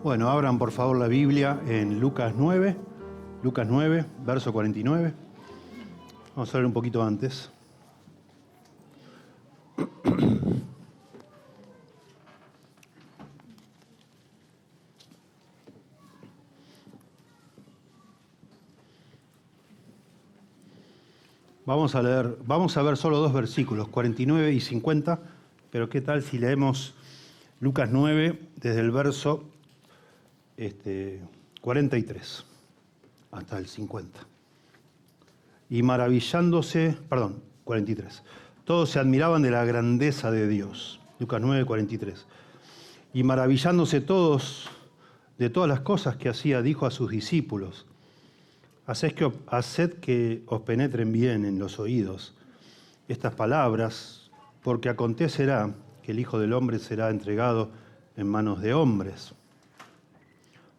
Bueno, abran por favor la Biblia en Lucas 9, verso 49. Vamos a leer un poquito antes. Vamos a ver solo dos versículos, 49 y 50, pero ¿qué tal si leemos Lucas 9 desde el verso 43 hasta el 50? Y maravillándose, 43. Todos se admiraban de la grandeza de Dios. Lucas 9, 43. Y maravillándose todos de todas las cosas que hacía, dijo a sus discípulos: Haced que os penetren bien en los oídos estas palabras, porque acontecerá que el Hijo del Hombre será entregado en manos de hombres.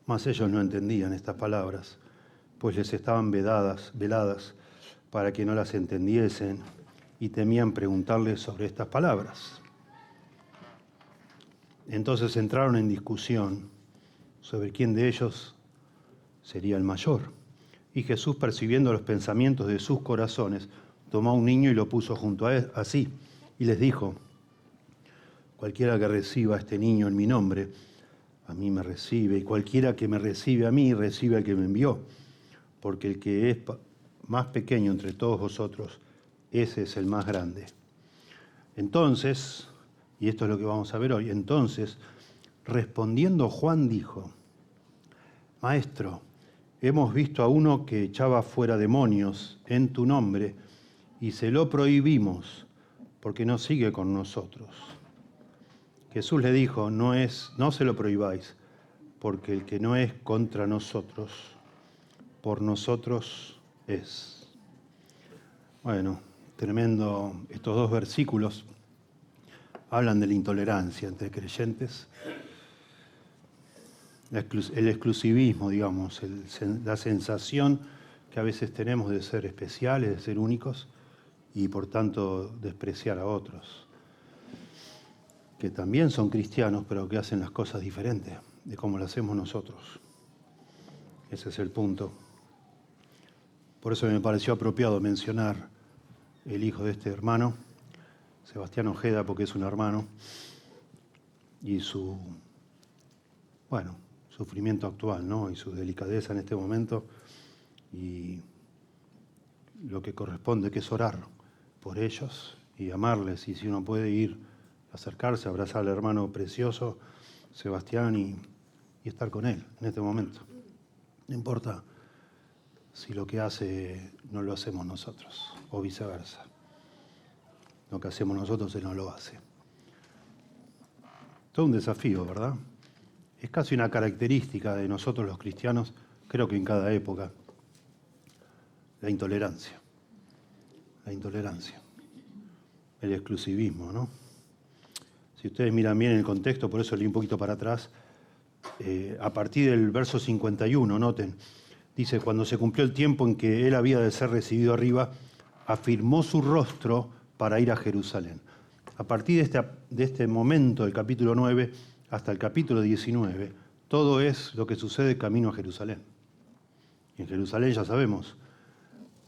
Mas ellos no entendían estas palabras, pues les estaban veladas, para que no las entendiesen, y temían preguntarles sobre estas palabras. Entonces entraron en discusión sobre quién de ellos sería el mayor. Y Jesús, percibiendo los pensamientos de sus corazones, tomó a un niño y lo puso junto a él, así, y les dijo: cualquiera que reciba a este niño en mi nombre, a mí me recibe, y cualquiera que me recibe a mí, recibe al que me envió. Porque el que es más pequeño entre todos vosotros, ese es el más grande. Entonces, y esto es lo que vamos a ver hoy, entonces, respondiendo Juan dijo: Maestro, hemos visto a uno que echaba fuera demonios en tu nombre y se lo prohibimos porque no sigue con nosotros. Jesús le dijo: no se lo prohibáis, porque el que no es contra nosotros, por nosotros es. Bueno, tremendo. Estos dos versículos hablan de la intolerancia entre creyentes. El exclusivismo, digamos, la sensación que a veces tenemos de ser especiales, de ser únicos, y por tanto despreciar a otros, que también son cristianos, pero que hacen las cosas diferentes de como lo hacemos nosotros. Ese es el punto. Por eso me pareció apropiado mencionar el hijo de este hermano, Sebastián Ojeda, porque es un hermano, y su sufrimiento actual, ¿no? Y su delicadeza en este momento, y lo que corresponde, que es orar por ellos y amarles, y si uno puede ir, acercarse, abrazar al hermano precioso, Sebastián, y estar con él en este momento. No importa si lo que hace no lo hacemos nosotros, o viceversa. Lo que hacemos nosotros él no lo hace. Todo un desafío, ¿verdad? Es casi una característica de nosotros los cristianos, creo que en cada época, la intolerancia, el exclusivismo, ¿no? Si ustedes miran bien el contexto, por eso leí un poquito para atrás, a partir del verso 51, noten, dice: cuando se cumplió el tiempo en que él había de ser recibido arriba, afirmó su rostro para ir a Jerusalén. A partir de este momento del capítulo 9 hasta el capítulo 19, todo es lo que sucede camino a Jerusalén. Y en Jerusalén ya sabemos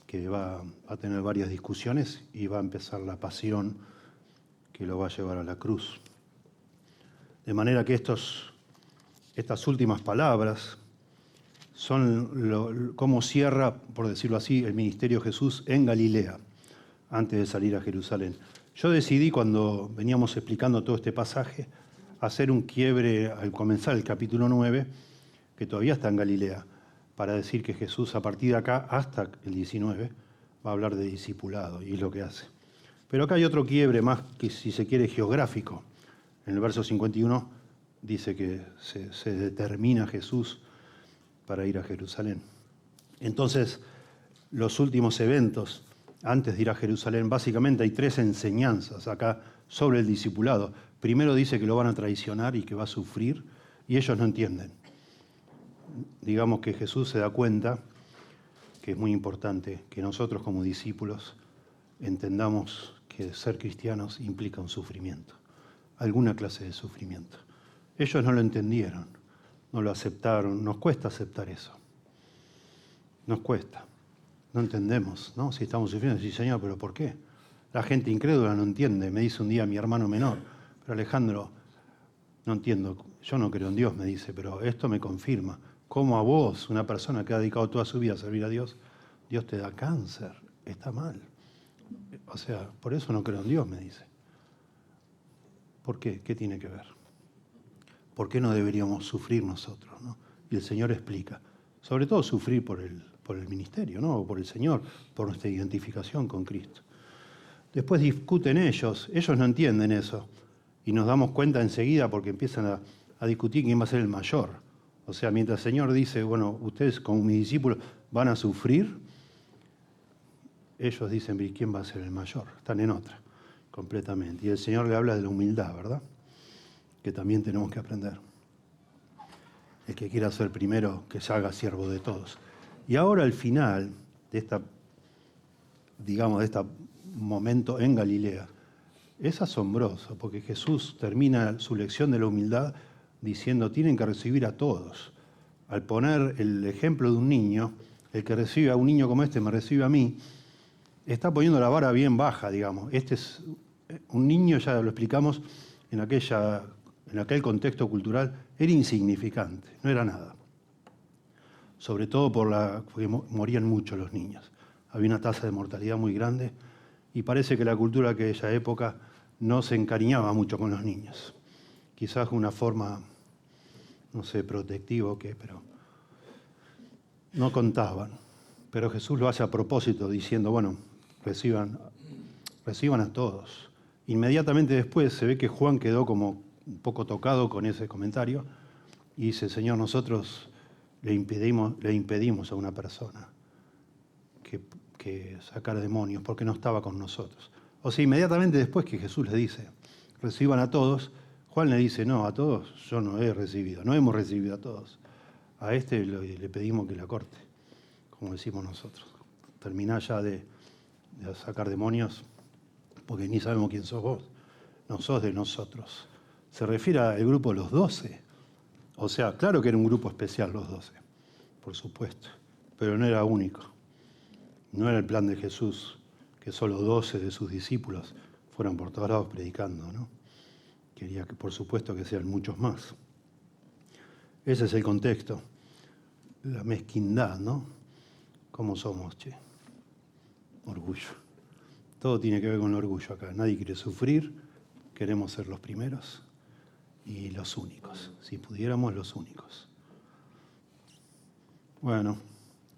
que va a tener varias discusiones y va a empezar la pasión que lo va a llevar a la cruz. De manera que estas últimas palabras son cómo cierra, por decirlo así, el ministerio de Jesús en Galilea, antes de salir a Jerusalén. Yo decidí, cuando veníamos explicando todo este pasaje, hacer un quiebre al comenzar el capítulo 9, que todavía está en Galilea, para decir que Jesús, a partir de acá hasta el 19, va a hablar de discipulado, y es lo que hace. Pero acá hay otro quiebre más, que si se quiere, geográfico. En el verso 51 dice que se determina Jesús para ir a Jerusalén. Entonces, los últimos eventos antes de ir a Jerusalén, básicamente hay tres enseñanzas acá sobre el discipulado. Primero dice que lo van a traicionar y que va a sufrir, y ellos no entienden. Digamos que Jesús se da cuenta que es muy importante que nosotros como discípulos entendamos que ser cristianos implica un sufrimiento, alguna clase de sufrimiento. Ellos no lo entendieron, no lo aceptaron. Nos cuesta aceptar eso. Nos cuesta. No entendemos, ¿no? Si estamos sufriendo, sí, Señor, pero ¿por qué? La gente incrédula no entiende. Me dice un día mi hermano menor, pero Alejandro, no entiendo. Yo no creo en Dios, me dice, pero esto me confirma. ¿Cómo a vos, una persona que ha dedicado toda su vida a servir a Dios, Dios te da cáncer? Está mal. O sea, por eso no creo en Dios, me dice. ¿Por qué? ¿Qué tiene que ver? ¿Por qué no deberíamos sufrir nosotros, ¿no? Y el Señor explica. Sobre todo sufrir por el ministerio, ¿no? O por el Señor, por nuestra identificación con Cristo. Después discuten ellos no entienden eso. Y nos damos cuenta enseguida porque empiezan a discutir quién va a ser el mayor. O sea, mientras el Señor dice, bueno, ustedes como mis discípulos van a sufrir, ellos dicen, ¿quién va a ser el mayor? Están en otra, completamente. Y el Señor le habla de la humildad, ¿verdad? Que también tenemos que aprender. El que quiera ser primero, que se haga siervo de todos. Y ahora al final de este momento en Galilea, es asombroso, porque Jesús termina su lección de la humildad diciendo, tienen que recibir a todos. Al poner el ejemplo de un niño, el que recibe a un niño como este me recibe a mí, está poniendo la vara bien baja, digamos. Este es un niño, ya lo explicamos, en aquel contexto cultural, era insignificante, no era nada. Sobre todo porque morían mucho los niños. Había una tasa de mortalidad muy grande y parece que la cultura de aquella época no se encariñaba mucho con los niños. Quizás una forma, no sé, protectiva o qué, pero no contaban. Pero Jesús lo hace a propósito, diciendo, bueno, reciban a todos. Inmediatamente después se ve que Juan quedó como un poco tocado con ese comentario y dice, Señor, nosotros le impedimos a una persona que sacar demonios porque no estaba con nosotros. O sea, inmediatamente después que Jesús le dice, reciban a todos, Juan le dice, no, a todos yo no he recibido, no hemos recibido a todos. A este le pedimos que la corte, como decimos nosotros. Terminá ya de sacar demonios porque ni sabemos quién sos vos, no sos de nosotros. Se refiere al grupo de los 12. O sea, claro que era un grupo especial los 12, por supuesto, pero no era único. No era el plan de Jesús que solo 12 de sus discípulos fueran por todos lados predicando, ¿no? Quería que, por supuesto, que sean muchos más. Ese es el contexto. La mezquindad, ¿no? ¿Cómo somos, che? Orgullo. Todo tiene que ver con el orgullo acá. Nadie quiere sufrir, queremos ser los primeros y los únicos. Si pudiéramos, los únicos. Bueno,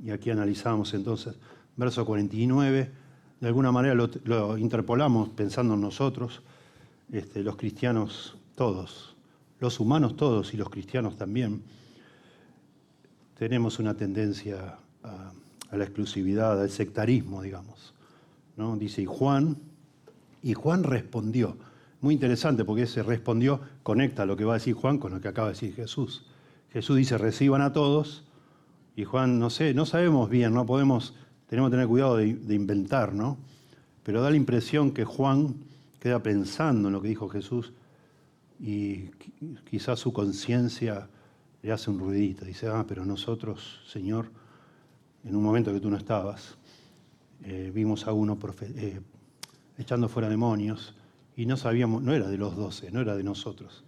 y aquí analizamos entonces verso 49, de alguna manera lo interpolamos pensando en nosotros, los cristianos todos, los humanos todos y los cristianos también, tenemos una tendencia a la exclusividad, al sectarismo, digamos, ¿no? Dice, y Juan respondió. Muy interesante porque ese respondió conecta lo que va a decir Juan con lo que acaba de decir Jesús. Jesús dice, reciban a todos, y Juan, no sabemos bien, tenemos que tener cuidado de inventar, ¿no? Pero da la impresión que Juan queda pensando en lo que dijo Jesús y quizás su conciencia le hace un ruidito. Dice, pero nosotros, Señor, en un momento que tú no estabas, vimos a uno echando fuera demonios y no sabíamos, no era de los 12, no era de nosotros.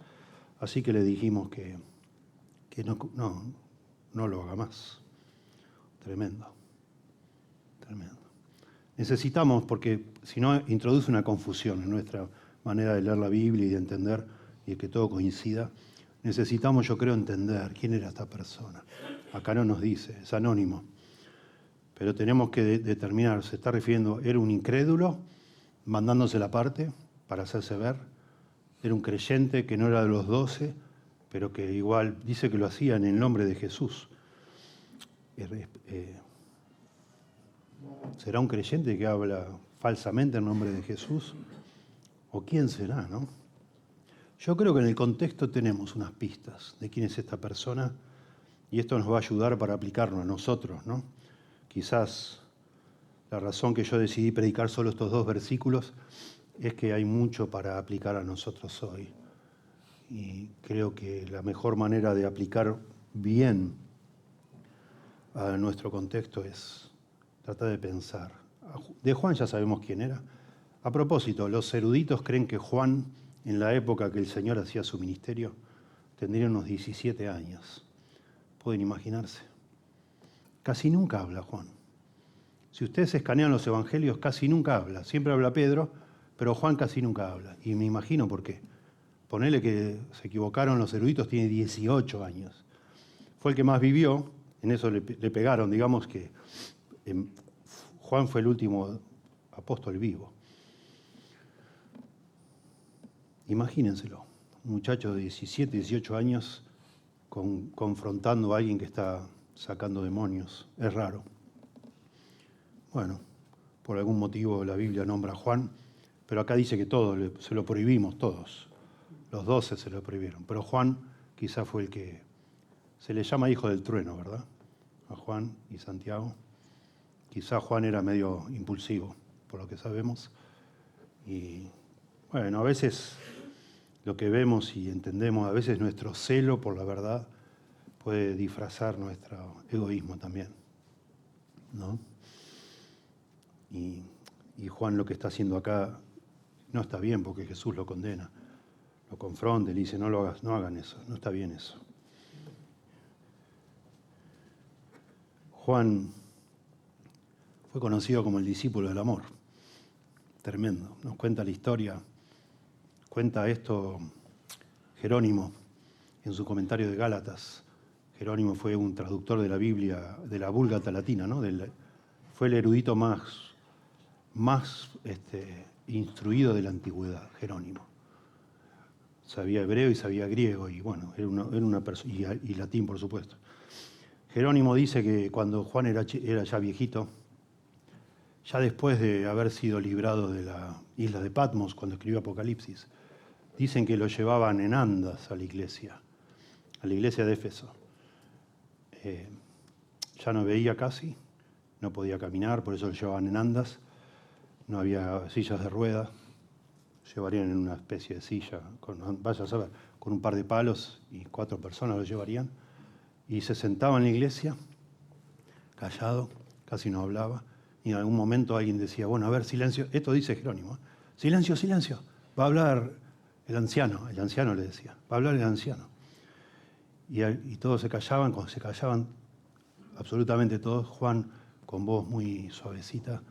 Así que le dijimos que no lo haga más. Tremendo. Necesitamos, porque si no introduce una confusión en nuestra manera de leer la Biblia y de entender y de que todo coincida, necesitamos, yo creo, entender quién era esta persona. Acá no nos dice, es anónimo, pero tenemos que determinar, se está refiriendo, ¿era un incrédulo mandándose la parte para hacerse ver? ¿Era un creyente que no era de los 12, pero que igual dice que lo hacía en el nombre de Jesús? ¿Será un creyente que habla falsamente en nombre de Jesús? ¿O quién será, no? Yo creo que en el contexto tenemos unas pistas de quién es esta persona y esto nos va a ayudar para aplicarlo a nosotros, ¿no? Quizás la razón que yo decidí predicar solo estos 2 versículos es que hay mucho para aplicar a nosotros hoy. Y creo que la mejor manera de aplicar bien a nuestro contexto es tratar de pensar. De Juan ya sabemos quién era. A propósito, los eruditos creen que Juan, en la época que el Señor hacía su ministerio, tendría unos 17 años. ¿Pueden imaginarse? Casi nunca habla Juan. Si ustedes escanean los evangelios, casi nunca habla. Siempre habla Pedro, pero Juan casi nunca habla. Y me imagino por qué. Ponele que se equivocaron los eruditos, tiene 18 años. Fue el que más vivió, en eso le pegaron, digamos que Juan fue el último apóstol vivo. Imagínenselo, un muchacho de 17, 18 años confrontando a alguien que está sacando demonios. Es raro. Bueno, por algún motivo la Biblia nombra a Juan, pero acá dice que todos se lo prohibimos, todos. Los 12 se lo prohibieron, pero Juan quizás fue el que se le llama hijo del trueno, ¿verdad? A Juan y Santiago. Quizás Juan era medio impulsivo, por lo que sabemos. Y bueno, a veces lo que vemos y entendemos, a veces nuestro celo por la verdad puede disfrazar nuestro egoísmo también, ¿no? Y Juan lo que está haciendo acá no está bien porque Jesús lo condena, lo confronta y le dice, no lo hagas, no hagan eso, no está bien eso. Juan fue conocido como el discípulo del amor. Tremendo. Nos cuenta la historia, cuenta esto Jerónimo en su comentario de Gálatas. Jerónimo fue un traductor de la Biblia, de la Vulgata latina, ¿no? Fue el erudito más instruido de la antigüedad, Jerónimo. Sabía hebreo y sabía griego, y bueno, era una persona, y latín, por supuesto. Jerónimo dice que cuando Juan era ya viejito, ya después de haber sido librado de la isla de Patmos, cuando escribió Apocalipsis, dicen que lo llevaban en andas a la iglesia de Éfeso. Ya no veía casi, no podía caminar, por eso lo llevaban en andas. No había sillas de ruedas, llevarían en una especie de silla, vaya a saber, con un par de palos y 4 personas lo llevarían. Y se sentaba en la iglesia, callado, casi no hablaba, y en algún momento alguien decía, bueno, a ver, silencio, esto dice Jerónimo, ¿eh? Silencio, silencio, va a hablar el anciano le decía, va a hablar el anciano. Y todos se callaban, cuando se callaban, absolutamente todos, Juan, con voz muy suavecita,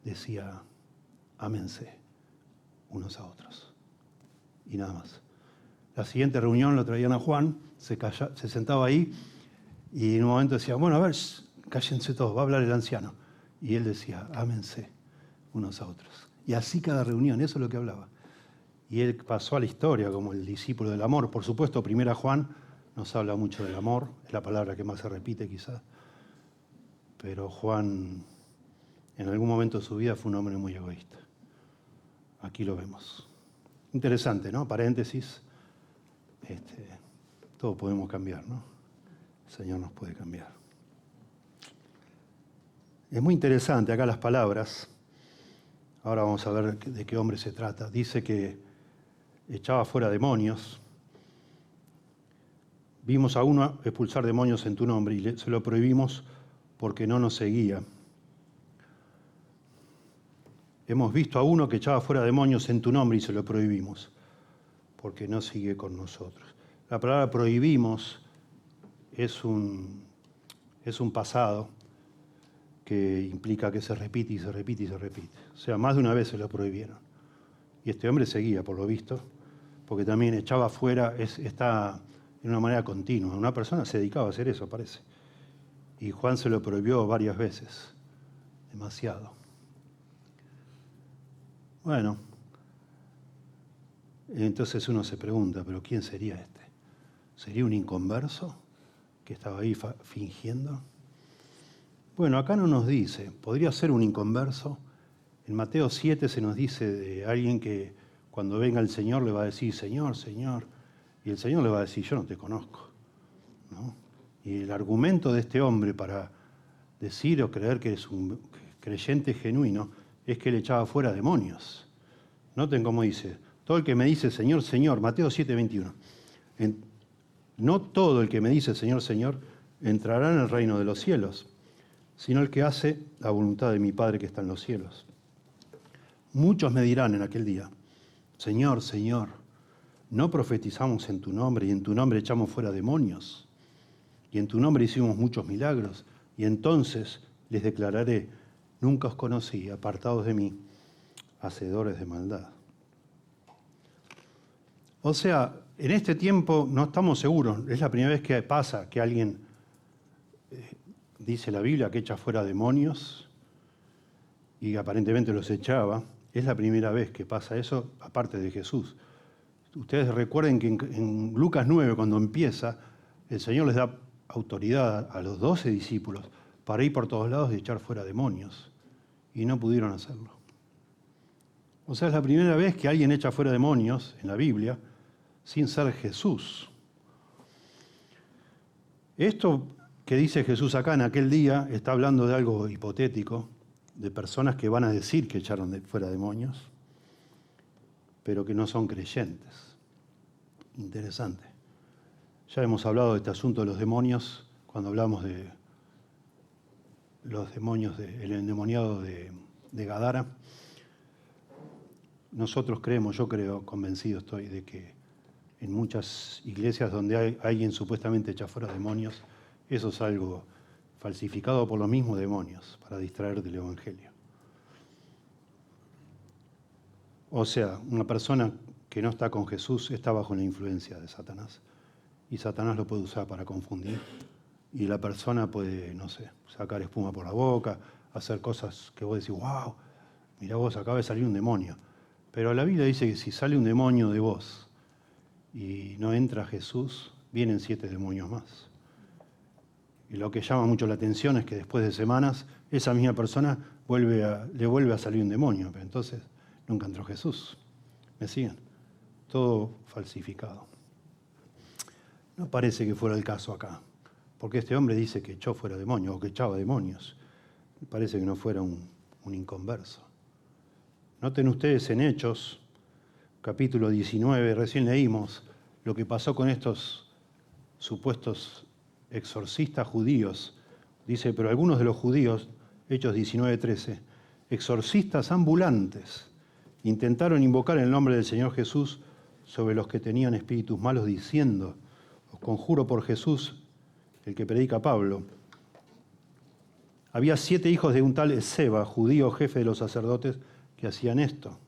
decía, ámense unos a otros. Y nada más. La siguiente reunión lo traían a Juan, se sentaba ahí y en un momento decía, bueno, a ver, cállense todos, va a hablar el anciano. Y él decía, ámense unos a otros. Y así cada reunión, eso es lo que hablaba. Y él pasó a la historia como el discípulo del amor. Por supuesto, primera Juan nos habla mucho del amor, es la palabra que más se repite quizás. Pero Juan, en algún momento de su vida, fue un hombre muy egoísta. Aquí lo vemos. Interesante, ¿no? Paréntesis. Todo podemos cambiar, ¿no? El Señor nos puede cambiar. Es muy interesante acá las palabras. Ahora vamos a ver de qué hombre se trata. Dice que echaba fuera demonios. Vimos a uno expulsar demonios en tu nombre y se lo prohibimos porque no nos seguía. Hemos visto a uno que echaba fuera demonios en tu nombre y se lo prohibimos porque no sigue con nosotros. La palabra prohibimos es un pasado que implica que se repite y se repite y se repite. O sea, más de una vez se lo prohibieron. Y este hombre seguía, por lo visto, porque también echaba fuera, está de una manera continua. Una persona se dedicaba a hacer eso, parece. Y Juan se lo prohibió varias veces. Demasiado. Bueno, entonces uno se pregunta, ¿pero quién sería este? ¿Sería un inconverso que estaba ahí fingiendo? Bueno, acá no nos dice, podría ser un inconverso. En Mateo 7 se nos dice de alguien que cuando venga el Señor le va a decir, Señor, Señor, y el Señor le va a decir, yo no te conozco, ¿no? Y el argumento de este hombre para decir o creer que es un creyente genuino es que él echaba fuera demonios. Noten cómo dice, todo el que me dice Señor, Señor, Mateo 7:21. no todo el que me dice Señor, Señor, entrará en el reino de los cielos, sino el que hace la voluntad de mi Padre que está en los cielos. Muchos me dirán en aquel día, Señor, Señor, ¿no profetizamos en tu nombre y en tu nombre echamos fuera demonios? Y en tu nombre hicimos muchos milagros. Y entonces les declararé, nunca os conocí, apartados de mí, hacedores de maldad. O sea, en este tiempo no estamos seguros. Es la primera vez que pasa que alguien, dice la Biblia, que echa fuera demonios y aparentemente los echaba. Es la primera vez que pasa eso, aparte de Jesús. Ustedes recuerden que en Lucas 9, cuando empieza, el Señor les da autoridad a los 12 discípulos para ir por todos lados y echar fuera demonios. Y no pudieron hacerlo. O sea, es la primera vez que alguien echa fuera demonios en la Biblia sin ser Jesús. Esto que dice Jesús acá en aquel día está hablando de algo hipotético, de personas que van a decir que echaron fuera demonios, pero que no son creyentes. Interesante. Ya hemos hablado de este asunto de los demonios cuando hablamos de los demonios, el endemoniado de Gadara. Nosotros creemos, yo creo, convencido estoy de que en muchas iglesias donde hay alguien supuestamente echa fuera demonios, eso es algo falsificado por los mismos demonios para distraer del Evangelio. O sea, una persona que no está con Jesús está bajo la influencia de Satanás. Y Satanás lo puede usar para confundir. Y la persona puede, no sé, sacar espuma por la boca, hacer cosas que vos decís, wow, mirá vos, acaba de salir un demonio. Pero la Biblia dice que si sale un demonio de vos y no entra Jesús, vienen 7 demonios más. Y lo que llama mucho la atención es que después de semanas, esa misma persona le vuelve a salir un demonio. Pero entonces nunca entró Jesús. ¿Me siguen? Todo falsificado. No parece que fuera el caso acá, porque este hombre dice que echó fuera demonios o que echaba demonios. Parece que no fuera un inconverso. Noten ustedes en Hechos, capítulo 19, recién leímos lo que pasó con estos supuestos exorcistas judíos. Dice, pero algunos de los judíos, Hechos 19:13, exorcistas ambulantes, intentaron invocar el nombre del Señor Jesús sobre los que tenían espíritus malos, diciendo, os conjuro por Jesús, el que predica Pablo. Había 7 hijos de un tal Esceva, judío jefe de los sacerdotes, que hacían esto.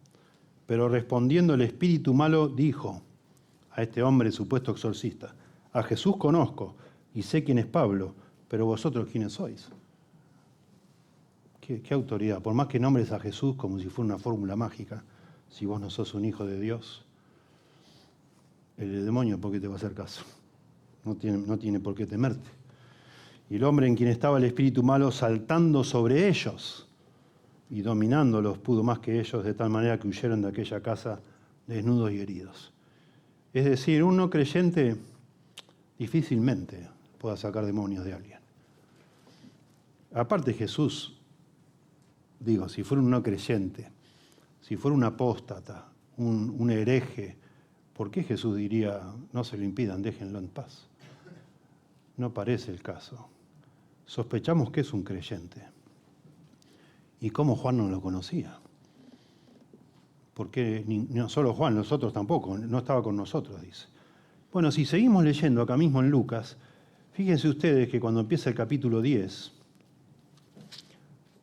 Pero respondiendo el espíritu malo, dijo a este hombre supuesto exorcista, a Jesús conozco y sé quién es Pablo, pero vosotros quiénes sois. ¿Qué autoridad? Por más que nombres a Jesús como si fuera una fórmula mágica, si vos no sos un hijo de Dios, el demonio, ¿por qué te va a hacer caso? No tiene por qué temerte. Y el hombre en quien estaba el espíritu malo saltando sobre ellos y dominándolos pudo más que ellos, de tal manera que huyeron de aquella casa desnudos y heridos. Es decir, un no creyente difícilmente pueda sacar demonios de alguien. Aparte Jesús, digo, si fuera un no creyente, si fuera un apóstata, un hereje, ¿por qué Jesús diría, no se lo impidan, déjenlo en paz? No parece el caso. Sospechamos que es un creyente. ¿Y cómo Juan no lo conocía? Porque no solo Juan, nosotros tampoco, no estaba con nosotros, dice. Bueno, si seguimos leyendo acá mismo en Lucas, fíjense ustedes que cuando empieza el capítulo 10,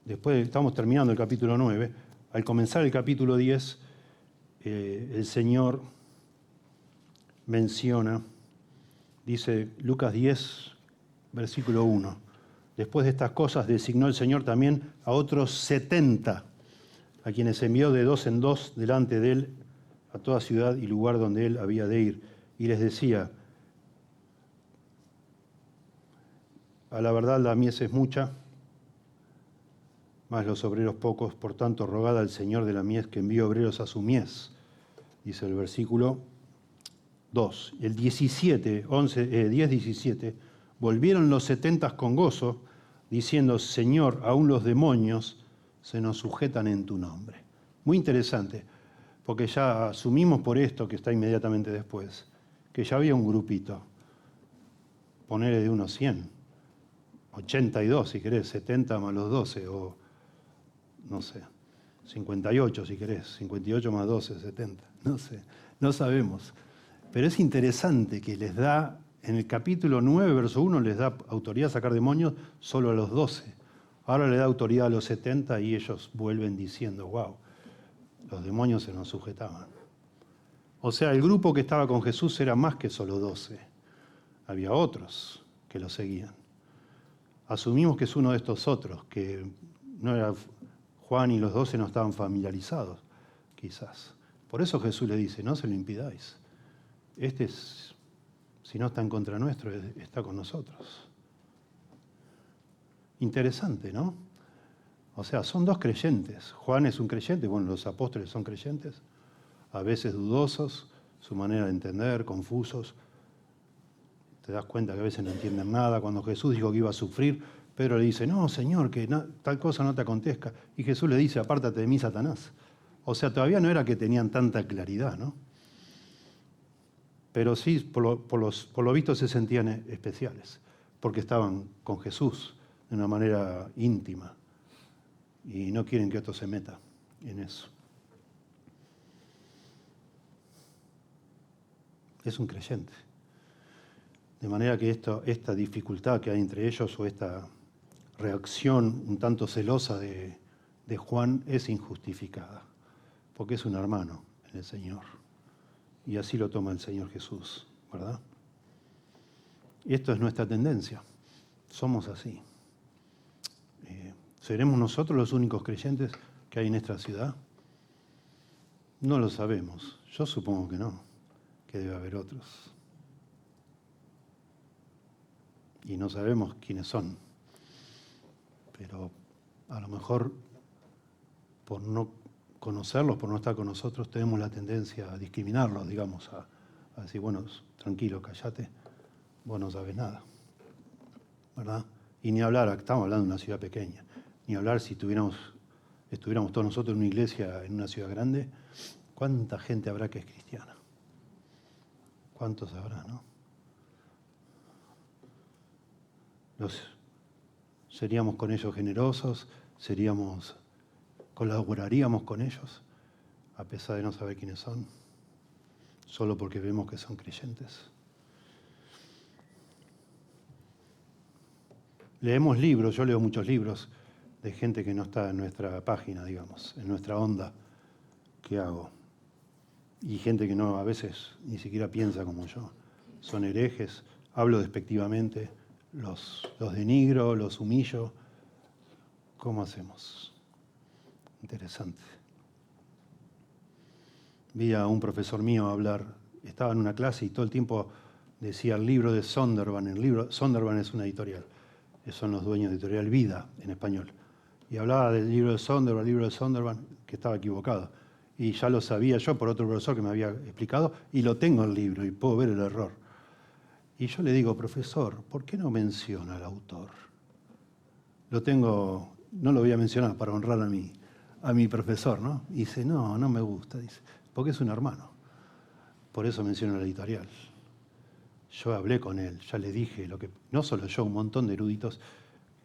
después estamos terminando el capítulo 9, al comenzar el capítulo 10, el Señor menciona, dice Lucas 10, versículo 1, después de estas cosas designó el Señor también a otros 70, a quienes envió de 2 en 2 delante de él a toda ciudad y lugar donde él había de ir. Y les decía, a la verdad la mies es mucha, mas los obreros pocos, por tanto rogad al Señor de la mies que envíe obreros a su mies. Dice el versículo 2. El 10:17, volvieron los 70 con gozo, diciendo, Señor, aún los demonios se nos sujetan en tu nombre. Muy interesante, porque ya asumimos por esto que está inmediatamente después, que ya había un grupito ponerle de unos 100, 82 si querés, 70 más los 12, o no sé, 58 si querés, 58 más 12, 70, no sé, no sabemos. Pero es interesante que les da, en el capítulo 9, verso 1, les da autoridad a sacar demonios solo a los 12. Ahora le da autoridad a los 70 y ellos vuelven diciendo, wow, los demonios se nos sujetaban. O sea, el grupo que estaba con Jesús era más que solo 12. Había otros que lo seguían. Asumimos que es uno de estos otros, que no era Juan y los 12 no estaban familiarizados, quizás. Por eso Jesús le dice, no se lo impidáis. Si no está en contra nuestro, está con nosotros. Interesante, ¿no? O sea, son dos creyentes. Juan es un creyente, bueno, los apóstoles son creyentes, a veces dudosos, su manera de entender, confusos. Te das cuenta que a veces no entienden nada. Cuando Jesús dijo que iba a sufrir, Pedro le dice, no, Señor, que tal cosa no te acontezca. Y Jesús le dice, apártate de mí, Satanás. O sea, todavía no era que tenían tanta claridad, ¿no? Pero sí, por lo visto se sentían especiales, porque estaban con Jesús de una manera íntima y no quieren que otro se meta en eso. Es un creyente. De manera que esta dificultad que hay entre ellos o esta reacción un tanto celosa de Juan es injustificada, porque es un hermano en el Señor. Y así lo toma el Señor Jesús, ¿verdad? Y esto es nuestra tendencia. Somos así. ¿Seremos nosotros los únicos creyentes que hay en esta ciudad? No lo sabemos. Yo supongo que no, que debe haber otros. Y no sabemos quiénes son. Pero a lo mejor por no conocerlos, por no estar con nosotros, tenemos la tendencia a discriminarlos, digamos, a decir, bueno, tranquilo, cállate, vos no sabés nada, ¿verdad? Y ni hablar, estamos hablando de una ciudad pequeña, ni hablar si estuviéramos todos nosotros en una iglesia en una ciudad grande, ¿cuánta gente habrá que es cristiana? ¿Cuántos habrá, no? ¿Seríamos con ellos generosos? ¿Colaboraríamos con ellos a pesar de no saber quiénes son? Solo porque vemos que son creyentes. Leemos libros, yo leo muchos libros de gente que no está en nuestra página, digamos, en nuestra onda que hago. Y gente que no, a veces ni siquiera piensa como yo. Son herejes, hablo despectivamente, los denigro, los humillo. ¿Cómo hacemos? Interesante. Vi a un profesor mío hablar, estaba en una clase y todo el tiempo decía el libro de Sondervan. Sondervan es una editorial, son los dueños de Editorial Vida en español. Y hablaba del libro de Sondervan, que estaba equivocado. Y ya lo sabía yo por otro profesor que me había explicado, y lo tengo el libro y puedo ver el error. Y yo le digo, profesor, ¿por qué no menciona al autor? No lo voy a mencionar para honrar a mi profesor, ¿no? Y dice, no me gusta, dice, porque es un hermano. Por eso menciono la editorial. Yo hablé con él, ya le dije, no solo yo, un montón de eruditos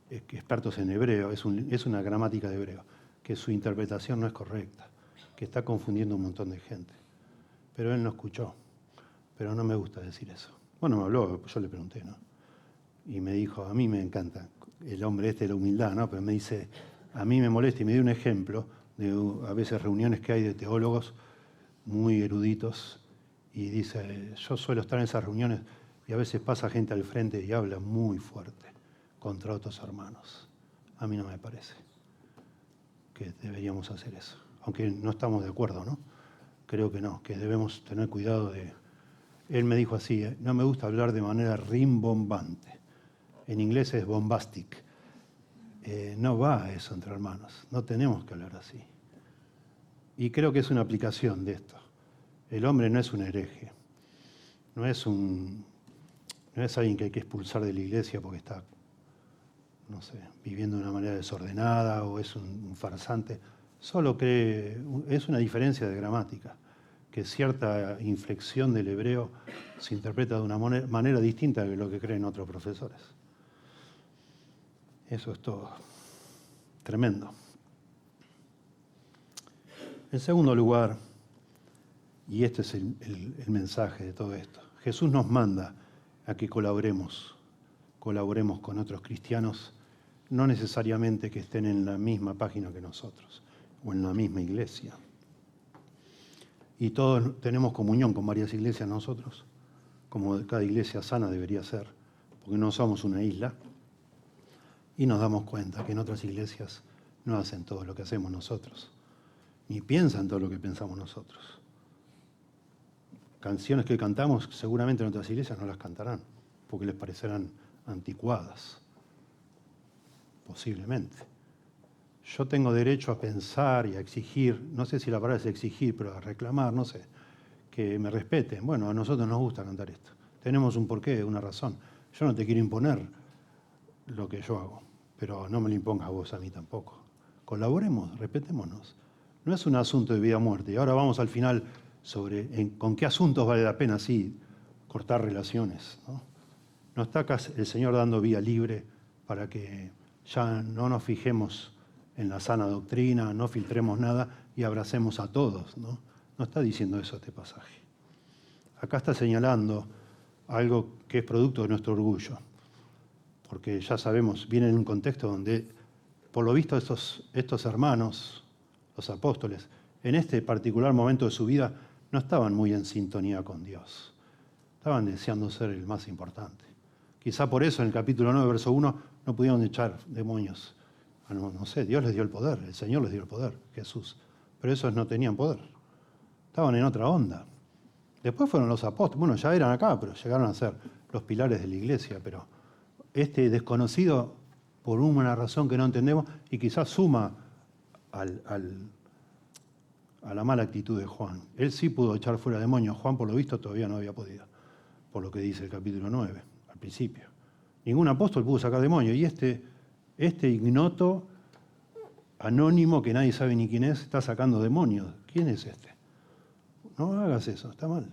expertos en hebreo, es una gramática de hebreo, que su interpretación no es correcta, que está confundiendo un montón de gente. Pero él no escuchó, pero no me gusta decir eso. Bueno, me habló, yo le pregunté, ¿no? Y me dijo, a mí me encanta, el hombre de la humildad, ¿no? Pero me dice, a mí me molesta, y me dio un ejemplo de a veces reuniones que hay de teólogos muy eruditos, y dice, yo suelo estar en esas reuniones y a veces pasa gente al frente y habla muy fuerte contra otros hermanos. A mí no me parece que deberíamos hacer eso, aunque no estamos de acuerdo, ¿no? Creo que no, que debemos tener cuidado de... Él me dijo así, no me gusta hablar de manera rimbombante. En inglés es bombastic. No va eso entre hermanos, no tenemos que hablar así. Y creo que es una aplicación de esto. El hombre no es un hereje, no es alguien que hay que expulsar de la iglesia porque está, no sé, viviendo de una manera desordenada o es un farsante. Solo es una diferencia de gramática que cierta inflexión del hebreo se interpreta de una manera distinta de lo que creen otros profesores. Eso es todo. Tremendo. En segundo lugar, y este es el mensaje de todo esto, Jesús nos manda a que colaboremos con otros cristianos, no necesariamente que estén en la misma página que nosotros o en la misma iglesia. Y todos tenemos comunión con varias iglesias nosotros, como cada iglesia sana debería ser, porque no somos una isla, y nos damos cuenta que en otras iglesias no hacen todo lo que hacemos nosotros, ni piensan todo lo que pensamos nosotros. Canciones que cantamos seguramente en otras iglesias no las cantarán, porque les parecerán anticuadas, posiblemente. Yo tengo derecho a pensar y a exigir, no sé si la palabra es exigir, pero a reclamar, no sé, que me respeten. Bueno, a nosotros nos gusta cantar esto. Tenemos un porqué, una razón. Yo no te quiero imponer lo que yo hago, pero no me lo impongas vos a mí tampoco. Colaboremos, respetémonos. No es un asunto de vida o muerte. Y ahora vamos al final sobre con qué asuntos vale la pena, sí, cortar relaciones, ¿no? No está acá el Señor dando vía libre para que ya no nos fijemos en la sana doctrina, no filtremos nada y abracemos a todos, ¿no? No está diciendo eso este pasaje. Acá está señalando algo que es producto de nuestro orgullo, porque ya sabemos, viene en un contexto donde, por lo visto, estos hermanos, los apóstoles, en este particular momento de su vida, no estaban muy en sintonía con Dios. Estaban deseando ser el más importante. Quizá por eso en el capítulo 9, verso 1, no pudieron echar demonios. No sé, Dios les dio el poder, el Señor les dio el poder, Jesús. Pero esos no tenían poder. Estaban en otra onda. Después fueron los apóstoles. Bueno, ya eran acá, pero llegaron a ser los pilares de la iglesia. Pero este desconocido, por una razón que no entendemos, y quizás suma a la mala actitud de Juan. Él sí pudo echar fuera demonios. Juan, por lo visto, todavía no había podido, por lo que dice el capítulo 9, al principio. Ningún apóstol pudo sacar demonios. Y este ignoto, anónimo, que nadie sabe ni quién es, está sacando demonios. ¿Quién es este? No hagas eso, está mal.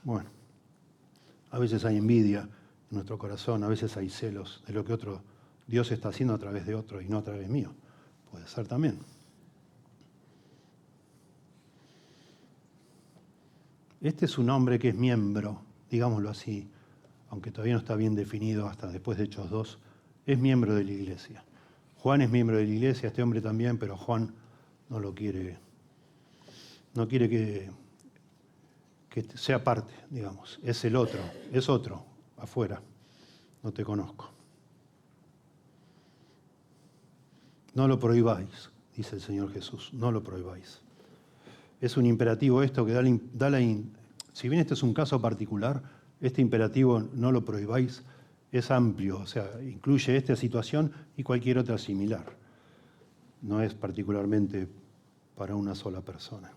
Bueno, a veces hay envidia en nuestro corazón, a veces hay celos de lo que otro Dios está haciendo a través de otro y no a través mío. Puede ser también. Este es un hombre que es miembro, digámoslo así, aunque todavía no está bien definido hasta después de Hechos 2, es miembro de la iglesia. Juan es miembro de la iglesia, este hombre también, pero Juan no lo quiere, no quiere que sea parte, digamos. Es el otro, es otro, afuera. No te conozco. No lo prohibáis, dice el Señor Jesús, no lo prohibáis. Es un imperativo esto que si bien este es un caso particular, este imperativo no lo prohibáis, es amplio, o sea, incluye esta situación y cualquier otra similar. No es particularmente para una sola persona.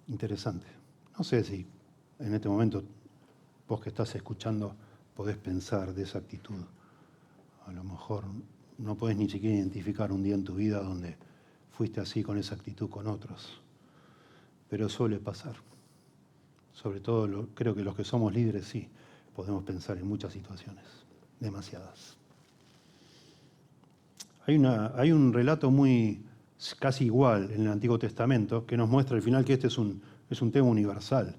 Interesante. No sé si en este momento vos que estás escuchando podés pensar de esa actitud. A lo mejor no podés ni siquiera identificar un día en tu vida donde fuiste así con esa actitud con otros. Pero suele pasar. Sobre todo, creo que los que somos líderes sí podemos pensar en muchas situaciones, demasiadas. Hay un relato casi igual en el Antiguo Testamento que nos muestra al final que este es un tema universal.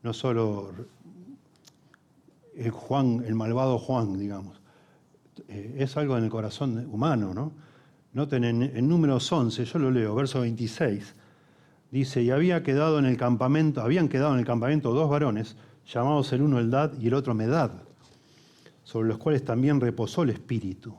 No solo el malvado Juan, digamos. Es algo en el corazón humano, ¿no? Noten en Números 11, yo lo leo, verso 26, dice, y habían quedado en el campamento 2 varones, llamados el uno Eldad y el otro Medad, sobre los cuales también reposó el Espíritu.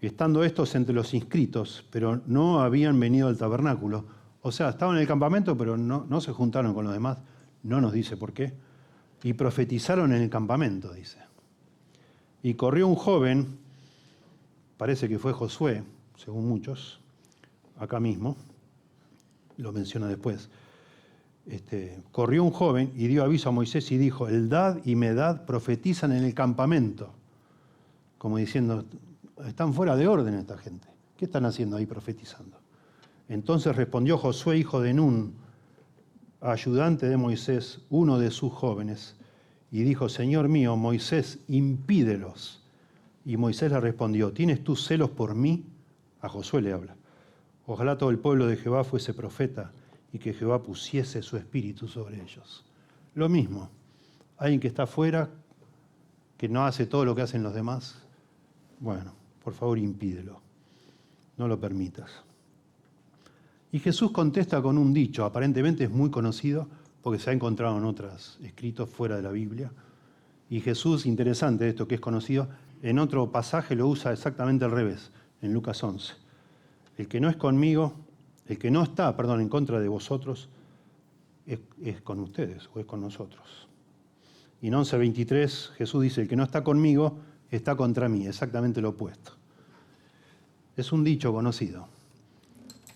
Y estando estos entre los inscritos, pero no habían venido al tabernáculo, o sea, estaban en el campamento, pero no se juntaron con los demás, no nos dice por qué, y profetizaron en el campamento, dice. Y corrió un joven, parece que fue Josué, según muchos, acá mismo, lo menciona después. Corrió un joven y dio aviso a Moisés y dijo, Eldad y Medad profetizan en el campamento. Como diciendo, están fuera de orden esta gente. ¿Qué están haciendo ahí profetizando? Entonces respondió Josué, hijo de Nun, ayudante de Moisés, uno de sus jóvenes, y dijo: Señor mío, Moisés, impídelos. Y Moisés le respondió: ¿tienes tú celos por mí? A Josué le habla. Ojalá todo el pueblo de Jehová fuese profeta y que Jehová pusiese su espíritu sobre ellos. Lo mismo, alguien que está afuera, que no hace todo lo que hacen los demás, bueno, por favor impídelo, no lo permitas. Y Jesús contesta con un dicho, aparentemente es muy conocido porque se ha encontrado en otros escritos fuera de la Biblia. Y Jesús, interesante esto que es conocido, en otro pasaje lo usa exactamente al revés, en Lucas 11. El que no es conmigo, el que no está, en contra de vosotros, es con ustedes o es con nosotros. Y en 11:23 Jesús dice: el que no está conmigo está contra mí, exactamente lo opuesto. Es un dicho conocido,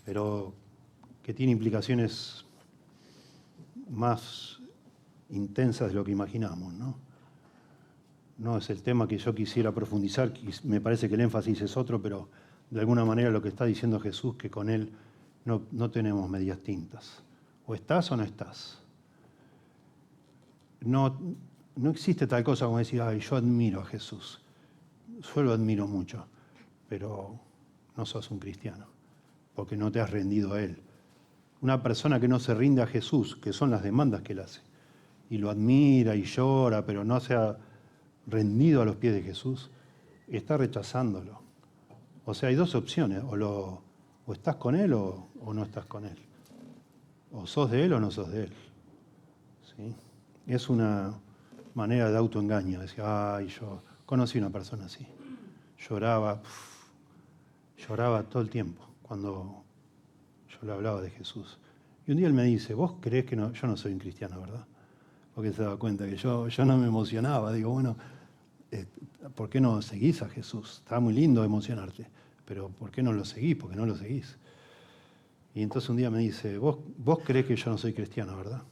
pero que tiene implicaciones más intensas de lo que imaginamos, ¿no? No es el tema que yo quisiera profundizar, me parece que el énfasis es otro, pero de alguna manera lo que está diciendo Jesús, que con Él no tenemos medias tintas. O estás o no estás. No existe tal cosa como decir: ay, yo admiro a Jesús. Yo lo admiro mucho, pero no sos un cristiano, porque no te has rendido a Él. Una persona que no se rinde a Jesús, que son las demandas que Él hace, y lo admira y llora, pero no se ha rendido a los pies de Jesús, está rechazándolo. O sea, hay dos opciones: o estás con Él o no estás con Él. O sos de Él o no sos de Él. ¿Sí? Es una manera de autoengaño. Decir: ay, yo conocí una persona así. Lloraba todo el tiempo cuando yo le hablaba de Jesús. Y un día él me dice: vos creés que no, yo no soy un cristiano, ¿verdad? Porque se daba cuenta que yo no me emocionaba. Digo, bueno, ¿por qué no seguís a Jesús? Está muy lindo emocionarte, pero ¿por qué no lo seguís? ¿Por qué no lo seguís? Y entonces un día me dice: vos creés que yo no soy cristiano, ¿verdad?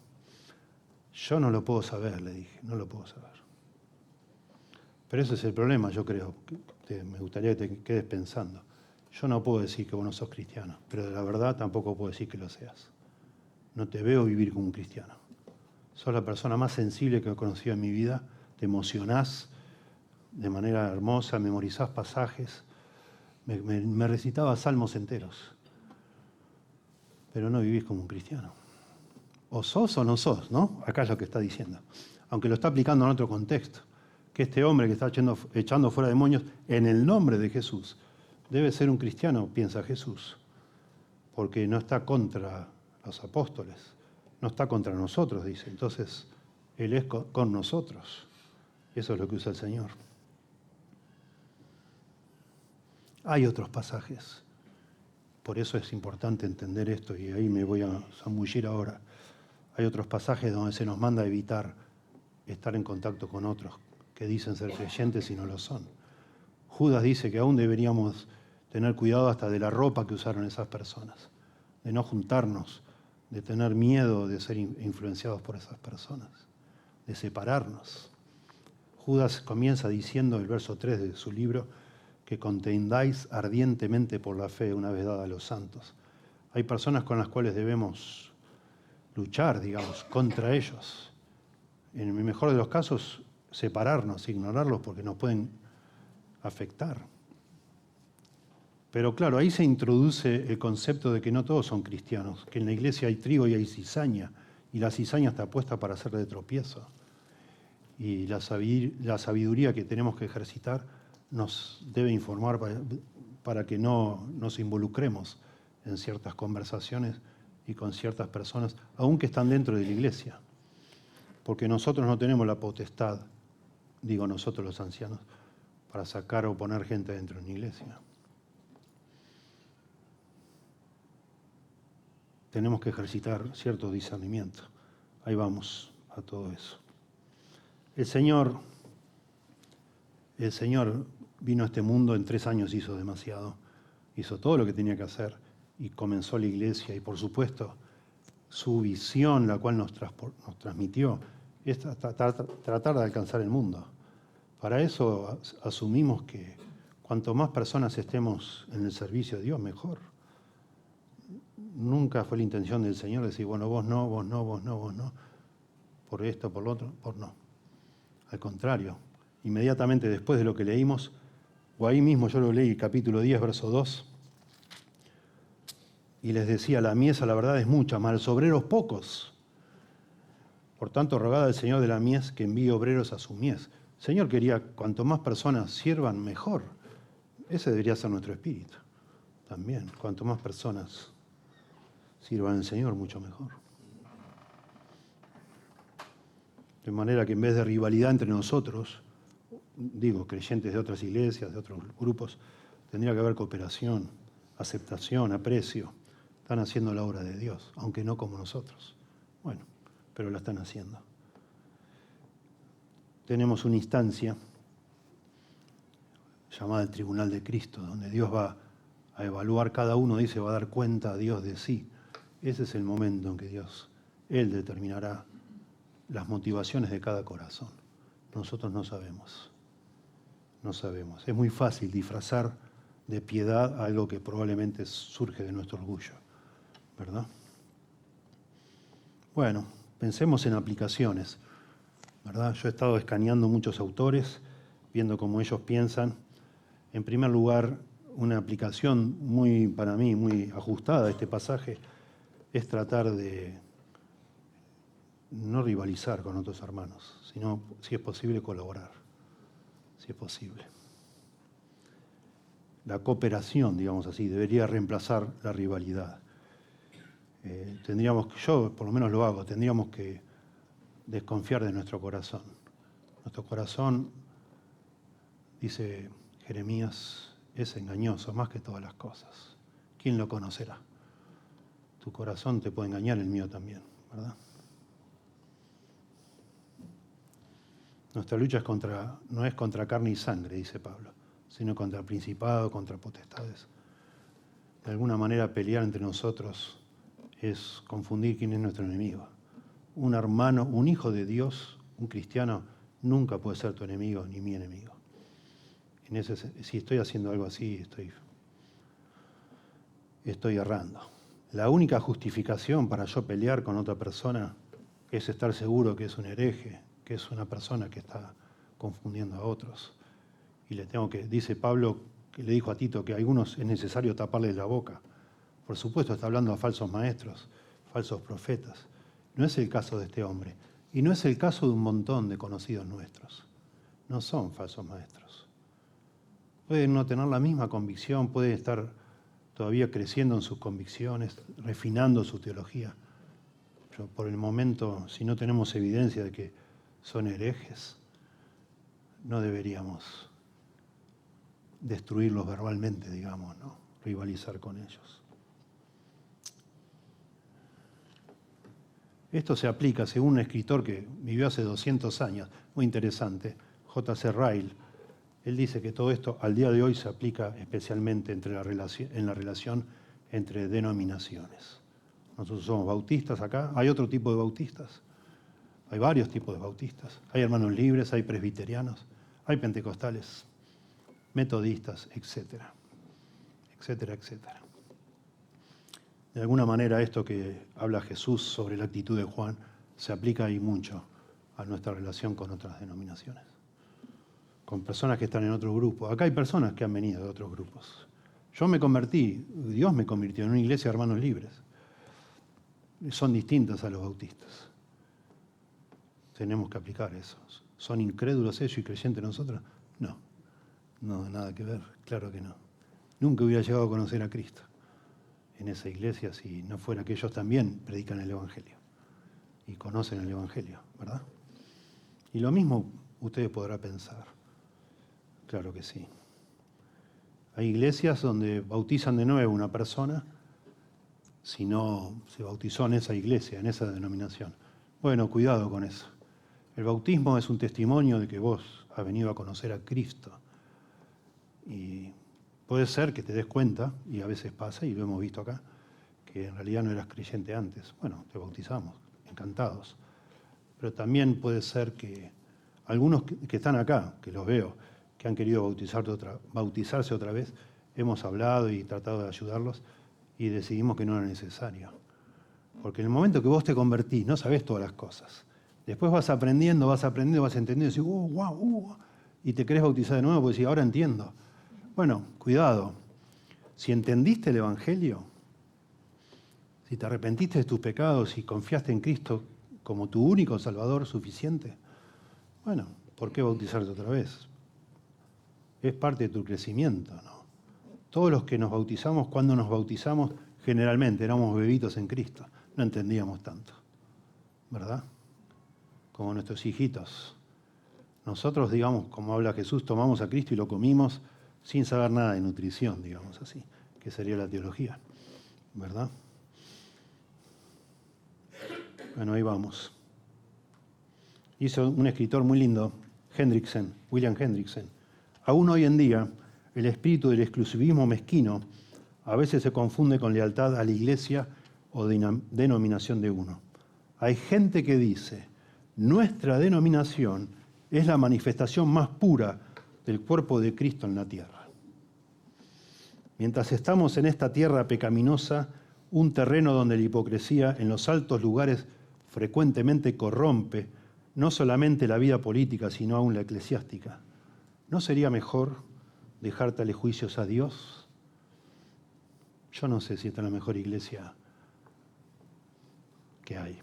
Yo no lo puedo saber, le dije, no lo puedo saber. Pero ese es el problema, yo creo. Me gustaría que te quedes pensando. Yo no puedo decir que vos no sos cristiano, pero de la verdad tampoco puedo decir que lo seas. No te veo vivir como un cristiano. Sos la persona más sensible que he conocido en mi vida. Te emocionás de manera hermosa, memorizás pasajes, me recitabas salmos enteros. Pero no vivís como un cristiano. O sos o no sos, ¿no? Acá es lo que está diciendo. Aunque lo está aplicando en otro contexto. Que este hombre que está echando fuera demonios en el nombre de Jesús debe ser un cristiano, piensa Jesús. Porque no está contra los apóstoles. No está contra nosotros, dice. Entonces, Él es con nosotros. Eso es lo que usa el Señor. Hay otros pasajes. Por eso es importante entender esto, y ahí me voy a zambullir ahora. Hay otros pasajes donde se nos manda a evitar estar en contacto con otros que dicen ser creyentes y no lo son. Judas dice que aún deberíamos tener cuidado hasta de la ropa que usaron esas personas, de no juntarnos, de tener miedo de ser influenciados por esas personas, de separarnos. Judas comienza diciendo, el verso 3 de su libro, que contendáis ardientemente por la fe una vez dada a los santos. Hay personas con las cuales debemos luchar, contra ellos. En el mejor de los casos, separarnos, ignorarlos porque nos pueden afectar. Pero claro, ahí se introduce el concepto de que no todos son cristianos, que en la iglesia hay trigo y hay cizaña, y la cizaña está puesta para hacer de tropiezo. Y la sabiduría que tenemos que ejercitar nos debe informar para que no nos involucremos en ciertas conversaciones y con ciertas personas, aunque están dentro de la iglesia. Porque nosotros no tenemos la potestad, digo nosotros los ancianos, para sacar o poner gente dentro de una iglesia. Tenemos que ejercitar cierto discernimiento. Ahí vamos a todo eso. El Señor vino a este mundo, en 3 años hizo demasiado. Hizo todo lo que tenía que hacer y comenzó la iglesia. Y por supuesto, su visión, la cual nos transmitió, es tratar de alcanzar el mundo. Para eso asumimos que cuanto más personas estemos en el servicio de Dios, mejor. Nunca fue la intención del Señor decir, bueno, vos no, vos no, vos no, vos no, por esto, por lo otro, por no. Al contrario, inmediatamente después de lo que leímos, o ahí mismo yo lo leí, capítulo 10, verso 2, y les decía, la mies a la verdad es mucha, mas los obreros pocos. Por tanto, rogad al Señor de la mies que envíe obreros a su mies. El Señor quería, cuanto más personas sirvan, mejor. Ese debería ser nuestro espíritu también. Cuanto más personas sirvan al Señor, mucho mejor. De manera que en vez de rivalidad entre nosotros, digo, creyentes de otras iglesias, de otros grupos, tendría que haber cooperación, aceptación, aprecio. Están haciendo la obra de Dios, aunque no como nosotros. Bueno, pero la están haciendo. Tenemos una instancia llamada el Tribunal de Cristo, donde Dios va a evaluar, cada uno dice, va a dar cuenta a Dios de sí. Ese es el momento en que Dios, Él determinará las motivaciones de cada corazón. Nosotros no sabemos. No sabemos. Es muy fácil disfrazar de piedad algo que probablemente surge de nuestro orgullo, ¿verdad? Bueno, pensemos en aplicaciones, ¿verdad? Yo he estado escaneando muchos autores, viendo cómo ellos piensan. En primer lugar, una aplicación para mí, muy ajustada a este pasaje, es tratar de no rivalizar con otros hermanos, sino, si es posible, colaborar, si es posible. La cooperación, digamos así, debería reemplazar la rivalidad. Yo por lo menos lo hago, tendríamos que desconfiar de nuestro corazón. Nuestro corazón, dice Jeremías, es engañoso más que todas las cosas. ¿Quién lo conocerá? Tu corazón te puede engañar, el mío también, ¿verdad? Nuestra lucha no es contra carne y sangre, dice Pablo, sino contra principados, contra potestades. De alguna manera pelear entre nosotros es confundir quién es nuestro enemigo. Un hermano, un hijo de Dios, un cristiano, nunca puede ser tu enemigo ni mi enemigo. Si estoy haciendo algo así, estoy errando. La única justificación para yo pelear con otra persona es estar seguro que es un hereje, que es una persona que está confundiendo a otros. Y dice Pablo, que le dijo a Tito que a algunos es necesario taparles la boca. Por supuesto está hablando a falsos maestros, falsos profetas. No es el caso de este hombre. Y no es el caso de un montón de conocidos nuestros. No son falsos maestros. Pueden no tener la misma convicción, pueden estar todavía creciendo en sus convicciones, refinando su teología. Pero por el momento, si no tenemos evidencia de que son herejes, no deberíamos destruirlos verbalmente, digamos, ¿no? Rivalizar con ellos. Esto se aplica, según un escritor que vivió hace 200 años, muy interesante, J.C. Ryle. Él dice que todo esto al día de hoy se aplica especialmente en la relación entre denominaciones. Nosotros somos bautistas acá, hay otro tipo de bautistas, hay varios tipos de bautistas, hay hermanos libres, hay presbiterianos, hay pentecostales, metodistas, etcétera, etcétera, etcétera. De alguna manera esto que habla Jesús sobre la actitud de Juan se aplica ahí mucho a nuestra relación con otras denominaciones, con personas que están en otro grupo. Acá hay personas que han venido de otros grupos. Yo me convertí, Dios me convirtió en una iglesia de hermanos libres. Son distintas a los bautistas. Tenemos que aplicar eso. ¿Son incrédulos ellos y creyentes nosotros? No, nada que ver, claro que no. Nunca hubiera llegado a conocer a Cristo en esa iglesia si no fuera que ellos también predican el Evangelio y conocen el Evangelio, ¿verdad? Y lo mismo ustedes podrán pensar. Claro que sí. Hay iglesias donde bautizan de nuevo una persona si no se bautizó en esa iglesia, en esa denominación. Bueno, cuidado con eso. El bautismo es un testimonio de que vos has venido a conocer a Cristo. Y puede ser que te des cuenta, y a veces pasa, y lo hemos visto acá, que en realidad no eras creyente antes. Bueno, te bautizamos, encantados. Pero también puede ser que algunos que están acá, que los veo, que han querido bautizarse otra vez, hemos hablado y tratado de ayudarlos, y decidimos que no era necesario. Porque en el momento que vos te convertís, no sabés todas las cosas. Después vas aprendiendo, vas entendiendo, y decís, wow, y te querés bautizar de nuevo porque decís, ahora entiendo. Bueno, cuidado. Si entendiste el Evangelio, si te arrepentiste de tus pecados y confiaste en Cristo como tu único Salvador suficiente, bueno, ¿por qué bautizarte otra vez? Es parte de tu crecimiento, ¿no? Todos los que nos bautizamos, cuando nos bautizamos, generalmente éramos bebitos en Cristo. No entendíamos tanto, ¿verdad? Como nuestros hijitos. Nosotros, digamos, como habla Jesús, tomamos a Cristo y lo comimos sin saber nada de nutrición, digamos así, que sería la teología, ¿verdad? Bueno, ahí vamos. Hizo un escritor muy lindo, William Hendrickson. Aún hoy en día, el espíritu del exclusivismo mezquino a veces se confunde con lealtad a la iglesia o denominación de uno. Hay gente que dice, nuestra denominación es la manifestación más pura del cuerpo de Cristo en la tierra. Mientras estamos en esta tierra pecaminosa, un terreno donde la hipocresía en los altos lugares frecuentemente corrompe no solamente la vida política, sino aún la eclesiástica, ¿no sería mejor dejar tales juicios a Dios? Yo no sé si esta es la mejor iglesia que hay.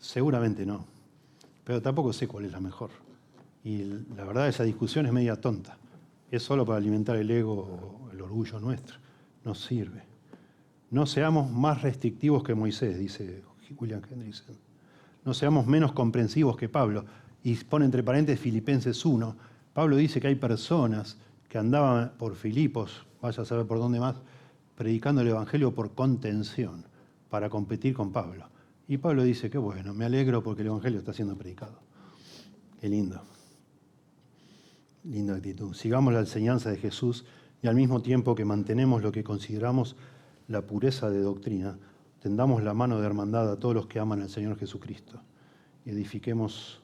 Seguramente no, pero tampoco sé cuál es la mejor. Y la verdad, esa discusión es media tonta. Es solo para alimentar el ego o el orgullo nuestro. No sirve. No seamos más restrictivos que Moisés, dice William Hendrickson. No seamos menos comprensivos que Pablo. Y pone entre paréntesis Filipenses 1. Pablo dice que hay personas que andaban por Filipos, vaya a saber por dónde más, predicando el Evangelio por contención, para competir con Pablo. Y Pablo dice, qué bueno, me alegro porque el Evangelio está siendo predicado. Qué lindo. Linda actitud. Sigamos la enseñanza de Jesús y al mismo tiempo que mantenemos lo que consideramos la pureza de doctrina, tendamos la mano de hermandad a todos los que aman al Señor Jesucristo y edifiquemos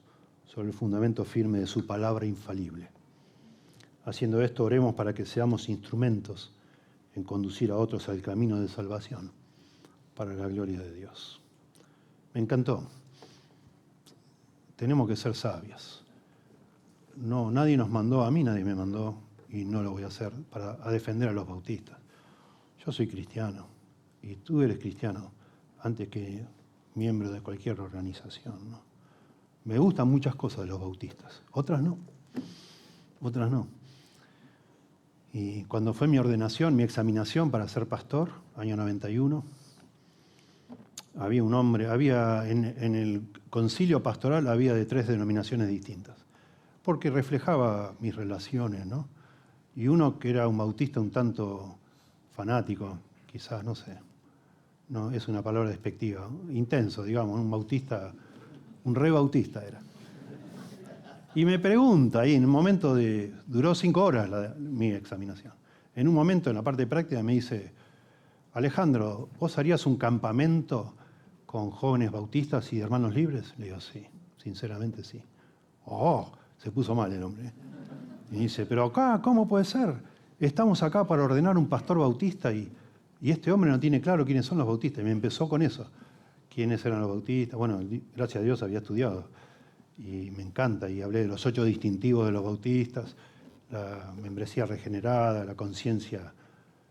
sobre el fundamento firme de su palabra infalible. Haciendo esto, oremos para que seamos instrumentos en conducir a otros al camino de salvación, para la gloria de Dios. Me encantó. Tenemos que ser sabios. No, nadie nos mandó, a mí nadie me mandó, y no lo voy a hacer, a defender a los bautistas. Yo soy cristiano, y tú eres cristiano, antes que miembro de cualquier organización, ¿no? Me gustan muchas cosas de los bautistas, otras no. Y cuando fue mi ordenación, mi examinación para ser pastor, año 91, había un hombre, en el concilio pastoral había de 3 denominaciones distintas, porque reflejaba mis relaciones, ¿no? Y uno que era un bautista un tanto fanático, quizás, no sé, no es una palabra despectiva, intenso, digamos, un bautista, un re bautista era. Y me pregunta ahí, en un momento duró 5 horas mi examinación. En un momento, en la parte práctica, me dice, Alejandro, ¿vos harías un campamento con jóvenes bautistas y hermanos libres? Le digo, sí, sinceramente sí. Se puso mal el hombre. Y dice, pero acá, ¿cómo puede ser? Estamos acá para ordenar un pastor bautista y este hombre no tiene claro quiénes son los bautistas. Y me empezó con eso. ¿Quiénes eran los bautistas? Bueno, gracias a Dios había estudiado. Y me encanta. Y hablé de los 8 distintivos de los bautistas, la membresía regenerada, la conciencia,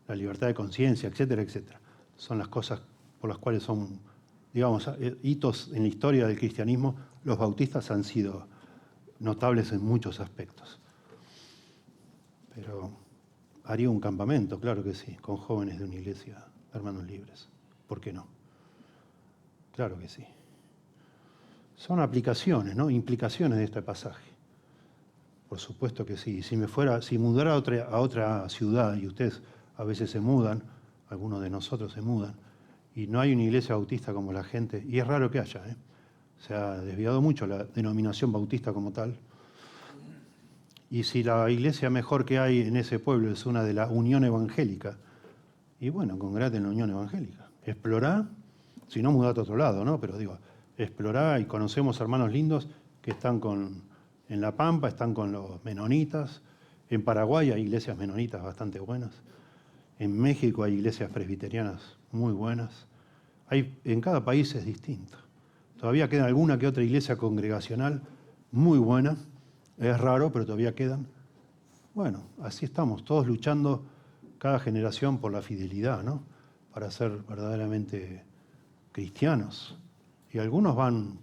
la libertad de conciencia, etcétera, etcétera. Son las cosas por las cuales son, digamos, hitos en la historia del cristianismo. Los bautistas han sido notables en muchos aspectos. Pero haría un campamento, claro que sí, con jóvenes de una iglesia, hermanos libres. ¿Por qué no? Claro que sí. Son aplicaciones, ¿no? Implicaciones de este pasaje. Por supuesto que sí. Si mudara a otra ciudad, y ustedes a veces se mudan, algunos de nosotros se mudan, y no hay una iglesia bautista como la gente, y es raro que haya, se ha desviado mucho la denominación bautista como tal. Y si la iglesia mejor que hay en ese pueblo es una de la Unión Evangélica, y bueno, congregate en la Unión Evangélica. Explorá, si no mudate a otro lado, ¿no? Pero digo, explorá y conocemos hermanos lindos que están en La Pampa, están con los menonitas. En Paraguay hay iglesias menonitas bastante buenas. En México hay iglesias presbiterianas muy buenas. En cada país es distinto. Todavía queda alguna que otra iglesia congregacional muy buena. Es raro, pero todavía quedan. Bueno, así estamos, todos luchando cada generación por la fidelidad, ¿no? Para ser verdaderamente cristianos. Y algunos van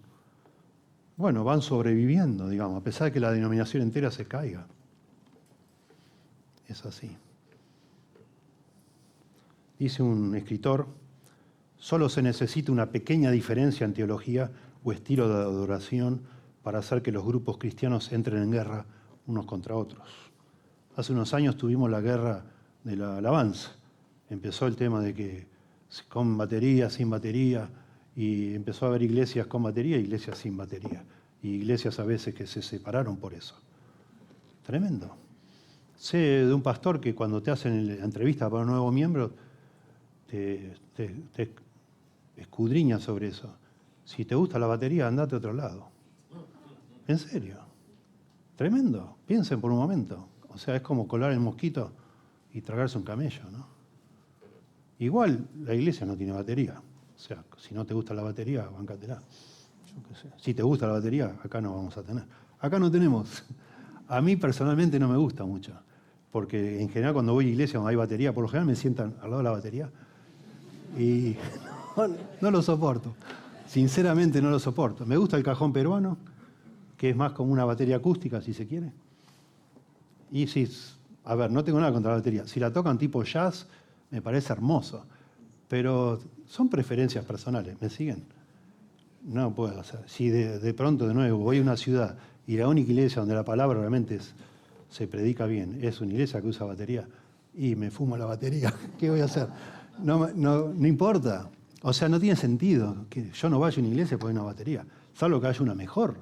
sobreviviendo, digamos, a pesar de que la denominación entera se caiga. Es así. Dice un escritor, solo se necesita una pequeña diferencia en teología o estilo de adoración para hacer que los grupos cristianos entren en guerra unos contra otros. Hace unos años tuvimos la guerra de la alabanza. Empezó el tema de que con batería, sin batería, y empezó a haber iglesias con batería e iglesias sin batería. Y iglesias a veces que se separaron por eso. Tremendo. Sé de un pastor que cuando te hacen la entrevista para un nuevo miembro, te escudriña sobre eso. Si te gusta la batería, andate a otro lado. En serio. Tremendo. Piensen por un momento. O sea, es como colar el mosquito y tragarse un camello, ¿no? Igual la iglesia no tiene batería. O sea, si no te gusta la batería, bancátela. Yo qué sé. Si te gusta la batería, acá no vamos a tener. Acá no tenemos. A mí personalmente no me gusta mucho. Porque en general cuando voy a iglesia donde hay batería, por lo general me sientan al lado de la batería. Y no lo soporto. Sinceramente no lo soporto. Me gusta el cajón peruano, que es más como una batería acústica, si se quiere. Y sí, a ver, no tengo nada contra la batería. Si la tocan tipo jazz, me parece hermoso. Pero son preferencias personales, ¿me siguen? No puedo hacer. Si de pronto, de nuevo, voy a una ciudad y la única iglesia donde la palabra realmente se predica bien es una iglesia que usa batería, y me fumo la batería, ¿qué voy a hacer? No importa. O sea, no tiene sentido que yo no vaya a una iglesia por una batería, salvo que haya una mejor.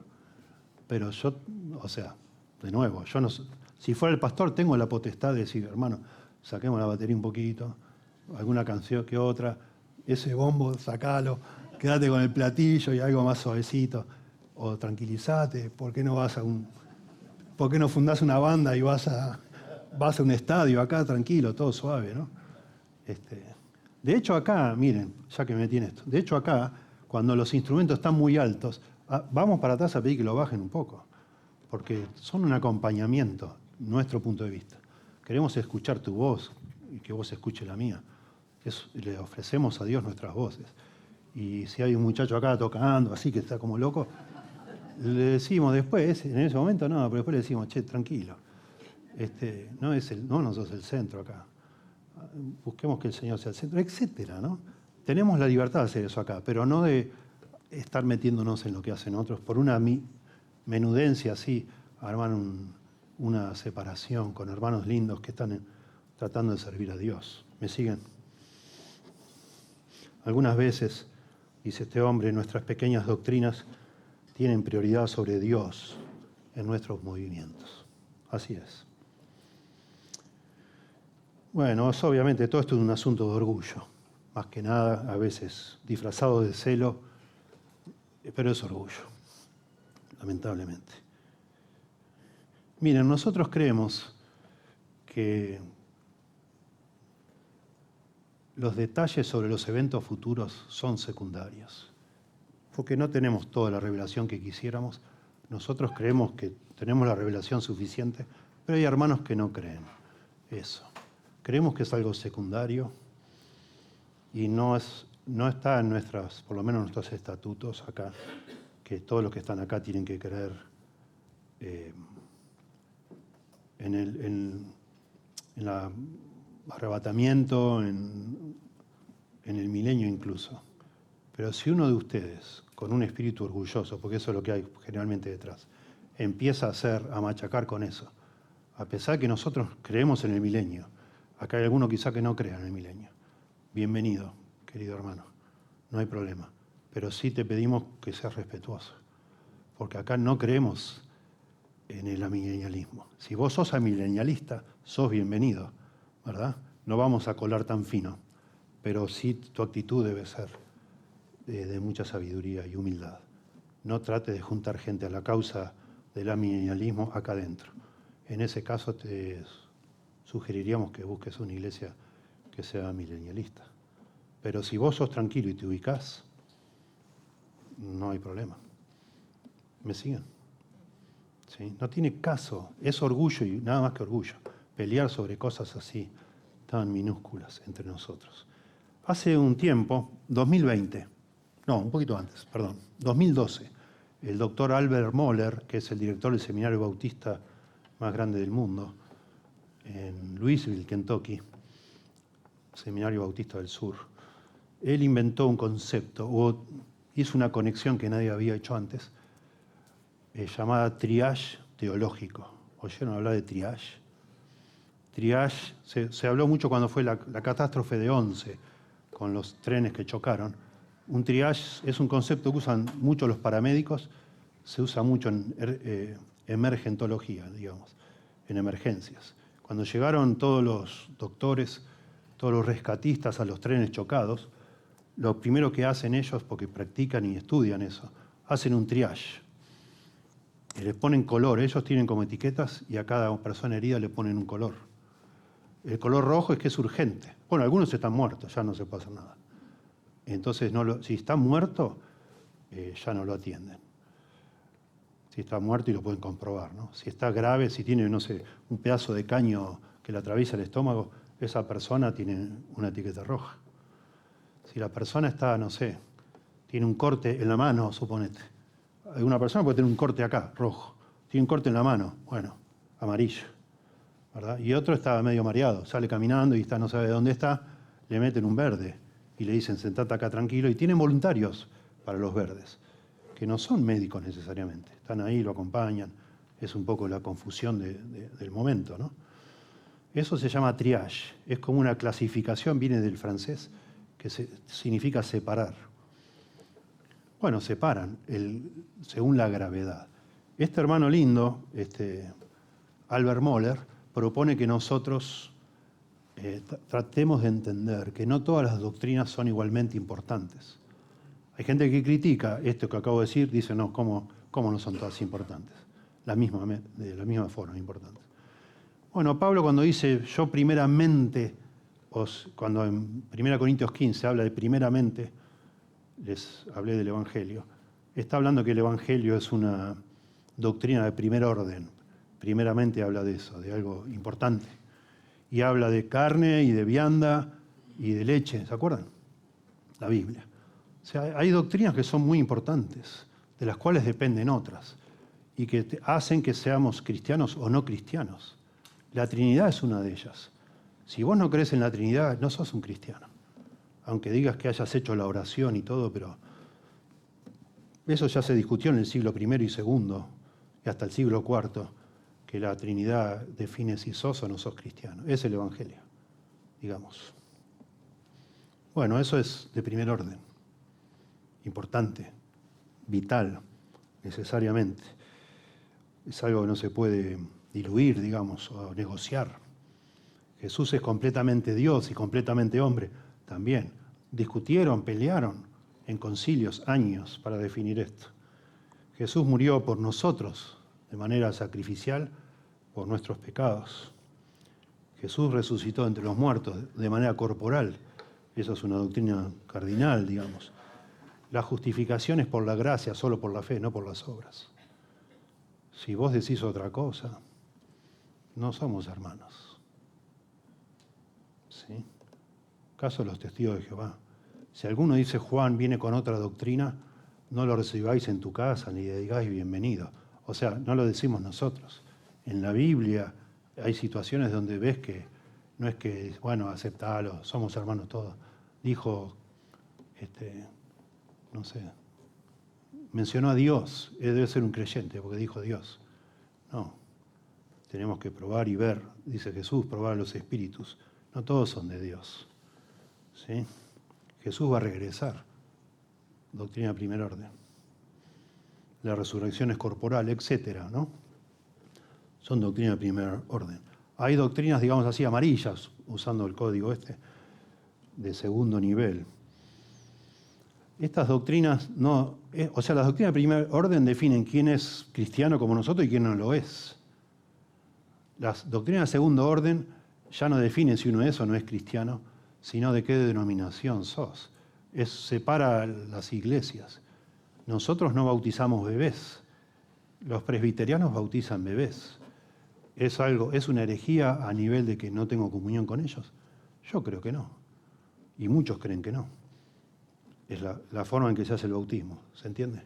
Pero yo, o sea, de nuevo, yo no, si fuera el pastor tengo la potestad de decir, hermano, saquemos la batería un poquito, alguna canción que otra, ese bombo, sacalo, quédate con el platillo y algo más suavecito, o tranquilízate, ¿por qué no fundás una banda y vas a un estadio acá tranquilo, todo suave, ¿no? De hecho acá, miren, ya que me metí en esto, de hecho acá, cuando los instrumentos están muy altos, vamos para atrás a pedir que lo bajen un poco, porque son un acompañamiento, nuestro punto de vista. Queremos escuchar tu voz y que vos escuches la mía. Le ofrecemos a Dios nuestras voces. Y si hay un muchacho acá tocando, así que está como loco, le decimos después, en ese momento no, pero después le decimos, che, tranquilo. No sos el centro acá. Busquemos que el Señor sea el centro, etcétera, ¿no? Tenemos la libertad de hacer eso acá, pero no de estar metiéndonos en lo que hacen otros por una menudencia así, armar una separación con hermanos lindos que están tratando de servir a Dios. ¿Me siguen? Algunas veces, dice este hombre, nuestras pequeñas doctrinas tienen prioridad sobre Dios en nuestros movimientos. Así es. Bueno, obviamente todo esto es un asunto de orgullo, más que nada, a veces disfrazado de celo, pero es orgullo, lamentablemente. Miren, nosotros creemos que los detalles sobre los eventos futuros son secundarios, porque no tenemos toda la revelación que quisiéramos. Nosotros creemos que tenemos la revelación suficiente, pero hay hermanos que no creen eso. Creemos que es algo secundario y no está en por lo menos en nuestros estatutos acá, que todos los que están acá tienen que creer en el arrebatamiento, en el milenio incluso. Pero si uno de ustedes, con un espíritu orgulloso, porque eso es lo que hay generalmente detrás, empieza a machacar con eso, a pesar de que nosotros creemos en el milenio, acá hay alguno quizá que no crea en el milenio. Bienvenido, querido hermano, no hay problema. Pero sí te pedimos que seas respetuoso, porque acá no creemos en el amilenialismo. Si vos sos amilenialista, sos bienvenido, ¿verdad? No vamos a colar tan fino, pero sí tu actitud debe ser de mucha sabiduría y humildad. No trate de juntar gente a la causa del amilenialismo acá adentro. En ese caso te sugeriríamos que busques una iglesia que sea milenialista. Pero si vos sos tranquilo y te ubicás, no hay problema. ¿Me siguen? ¿Sí? No tiene caso, es orgullo y nada más que orgullo, pelear sobre cosas así, tan minúsculas entre nosotros. Hace un tiempo, 2020, no, un poquito antes, perdón, 2012, el doctor Albert Mohler, que es el director del seminario bautista más grande del mundo, en Louisville, Kentucky, Seminario Bautista del Sur, él inventó un concepto, o hizo una conexión que nadie había hecho antes, llamada triage teológico. ¿Oyeron hablar de triage? Triage, se habló mucho cuando fue la catástrofe de Once, con los trenes que chocaron. Un triage es un concepto que usan mucho los paramédicos, se usa mucho en emergentología, digamos, en emergencias. Cuando llegaron todos los doctores, todos los rescatistas a los trenes chocados, lo primero que hacen ellos, porque practican y estudian eso, hacen un triage. Y les ponen color, ellos tienen como etiquetas y a cada persona herida le ponen un color. El color rojo es que es urgente. Bueno, algunos están muertos, ya no se puede hacer nada. Entonces, si está muerto, ya no lo atienden. Si está muerto y lo pueden comprobar, ¿no? Si está grave, si tiene, no sé, un pedazo de caño que le atraviesa el estómago, esa persona tiene una etiqueta roja. Si la persona está, no sé, tiene un corte en la mano, suponete. Una persona puede tener un corte acá, rojo. Tiene un corte en la mano, bueno, amarillo, ¿verdad? Y otro está medio mareado, sale caminando y no sabe dónde está, le meten un verde y le dicen, sentate acá tranquilo. Y tienen voluntarios para los verdes, que no son médicos necesariamente. Están ahí, lo acompañan. Es un poco la confusión del momento, ¿no? Eso se llama triage. Es como una clasificación, viene del francés, que significa separar. Bueno, separan según la gravedad. Este hermano lindo, Albert Mohler, propone que nosotros tratemos de entender que no todas las doctrinas son igualmente importantes. Hay gente que critica esto que acabo de decir, dice, no, ¿cómo no son todas importantes? De la misma forma importantes. Bueno, Pablo cuando dice, yo primeramente, cuando en 1 Corintios 15 habla de primeramente, les hablé del Evangelio, está hablando que el Evangelio es una doctrina de primer orden. Primeramente habla de eso, de algo importante. Y habla de carne y de vianda y de leche, ¿se acuerdan? La Biblia. O sea, hay doctrinas que son muy importantes, de las cuales dependen otras, y que hacen que seamos cristianos o no cristianos. La Trinidad es una de ellas. Si vos no crees en la Trinidad, no sos un cristiano. Aunque digas que hayas hecho la oración y todo, pero eso ya se discutió en el siglo I y II, y hasta el siglo IV, que la Trinidad define si sos o no sos cristiano. Es el Evangelio, digamos. Bueno, eso es de primer orden. Importante, vital, necesariamente. Es algo que no se puede diluir, digamos, o negociar. Jesús es completamente Dios y completamente hombre también. Discutieron, pelearon en concilios años para definir esto. Jesús murió por nosotros de manera sacrificial por nuestros pecados. Jesús resucitó entre los muertos de manera corporal. Eso es una doctrina cardinal, digamos. La justificación es por la gracia, solo por la fe, no por las obras. Si vos decís otra cosa, no somos hermanos. ¿Sí? Caso de los testigos de Jehová. Si alguno dice Juan viene con otra doctrina, no lo recibáis en tu casa ni le digáis bienvenido. O sea, no lo decimos nosotros. En la Biblia hay situaciones donde ves que no es que, bueno, aceptalo, somos hermanos todos. Dijo, no sé, mencionó a Dios, debe ser un creyente porque dijo Dios. No, tenemos que probar y ver, dice Jesús, probar los espíritus. No todos son de Dios. ¿Sí? Jesús va a regresar. Doctrina de primer orden. La resurrección es corporal, etcétera, ¿no? Son doctrinas de primer orden. Hay doctrinas, digamos así, amarillas, usando el código de segundo nivel. Estas doctrinas no... o sea, las doctrinas de primer orden definen quién es cristiano como nosotros y quién no lo es. Las doctrinas de segundo orden ya no definen si uno es o no es cristiano, sino de qué denominación sos. Separa las iglesias. Nosotros no bautizamos bebés. Los presbiterianos bautizan bebés. ¿Es una herejía a nivel de que no tengo comunión con ellos? Yo creo que no. Y muchos creen que no. Es la forma en que se hace el bautismo, ¿se entiende?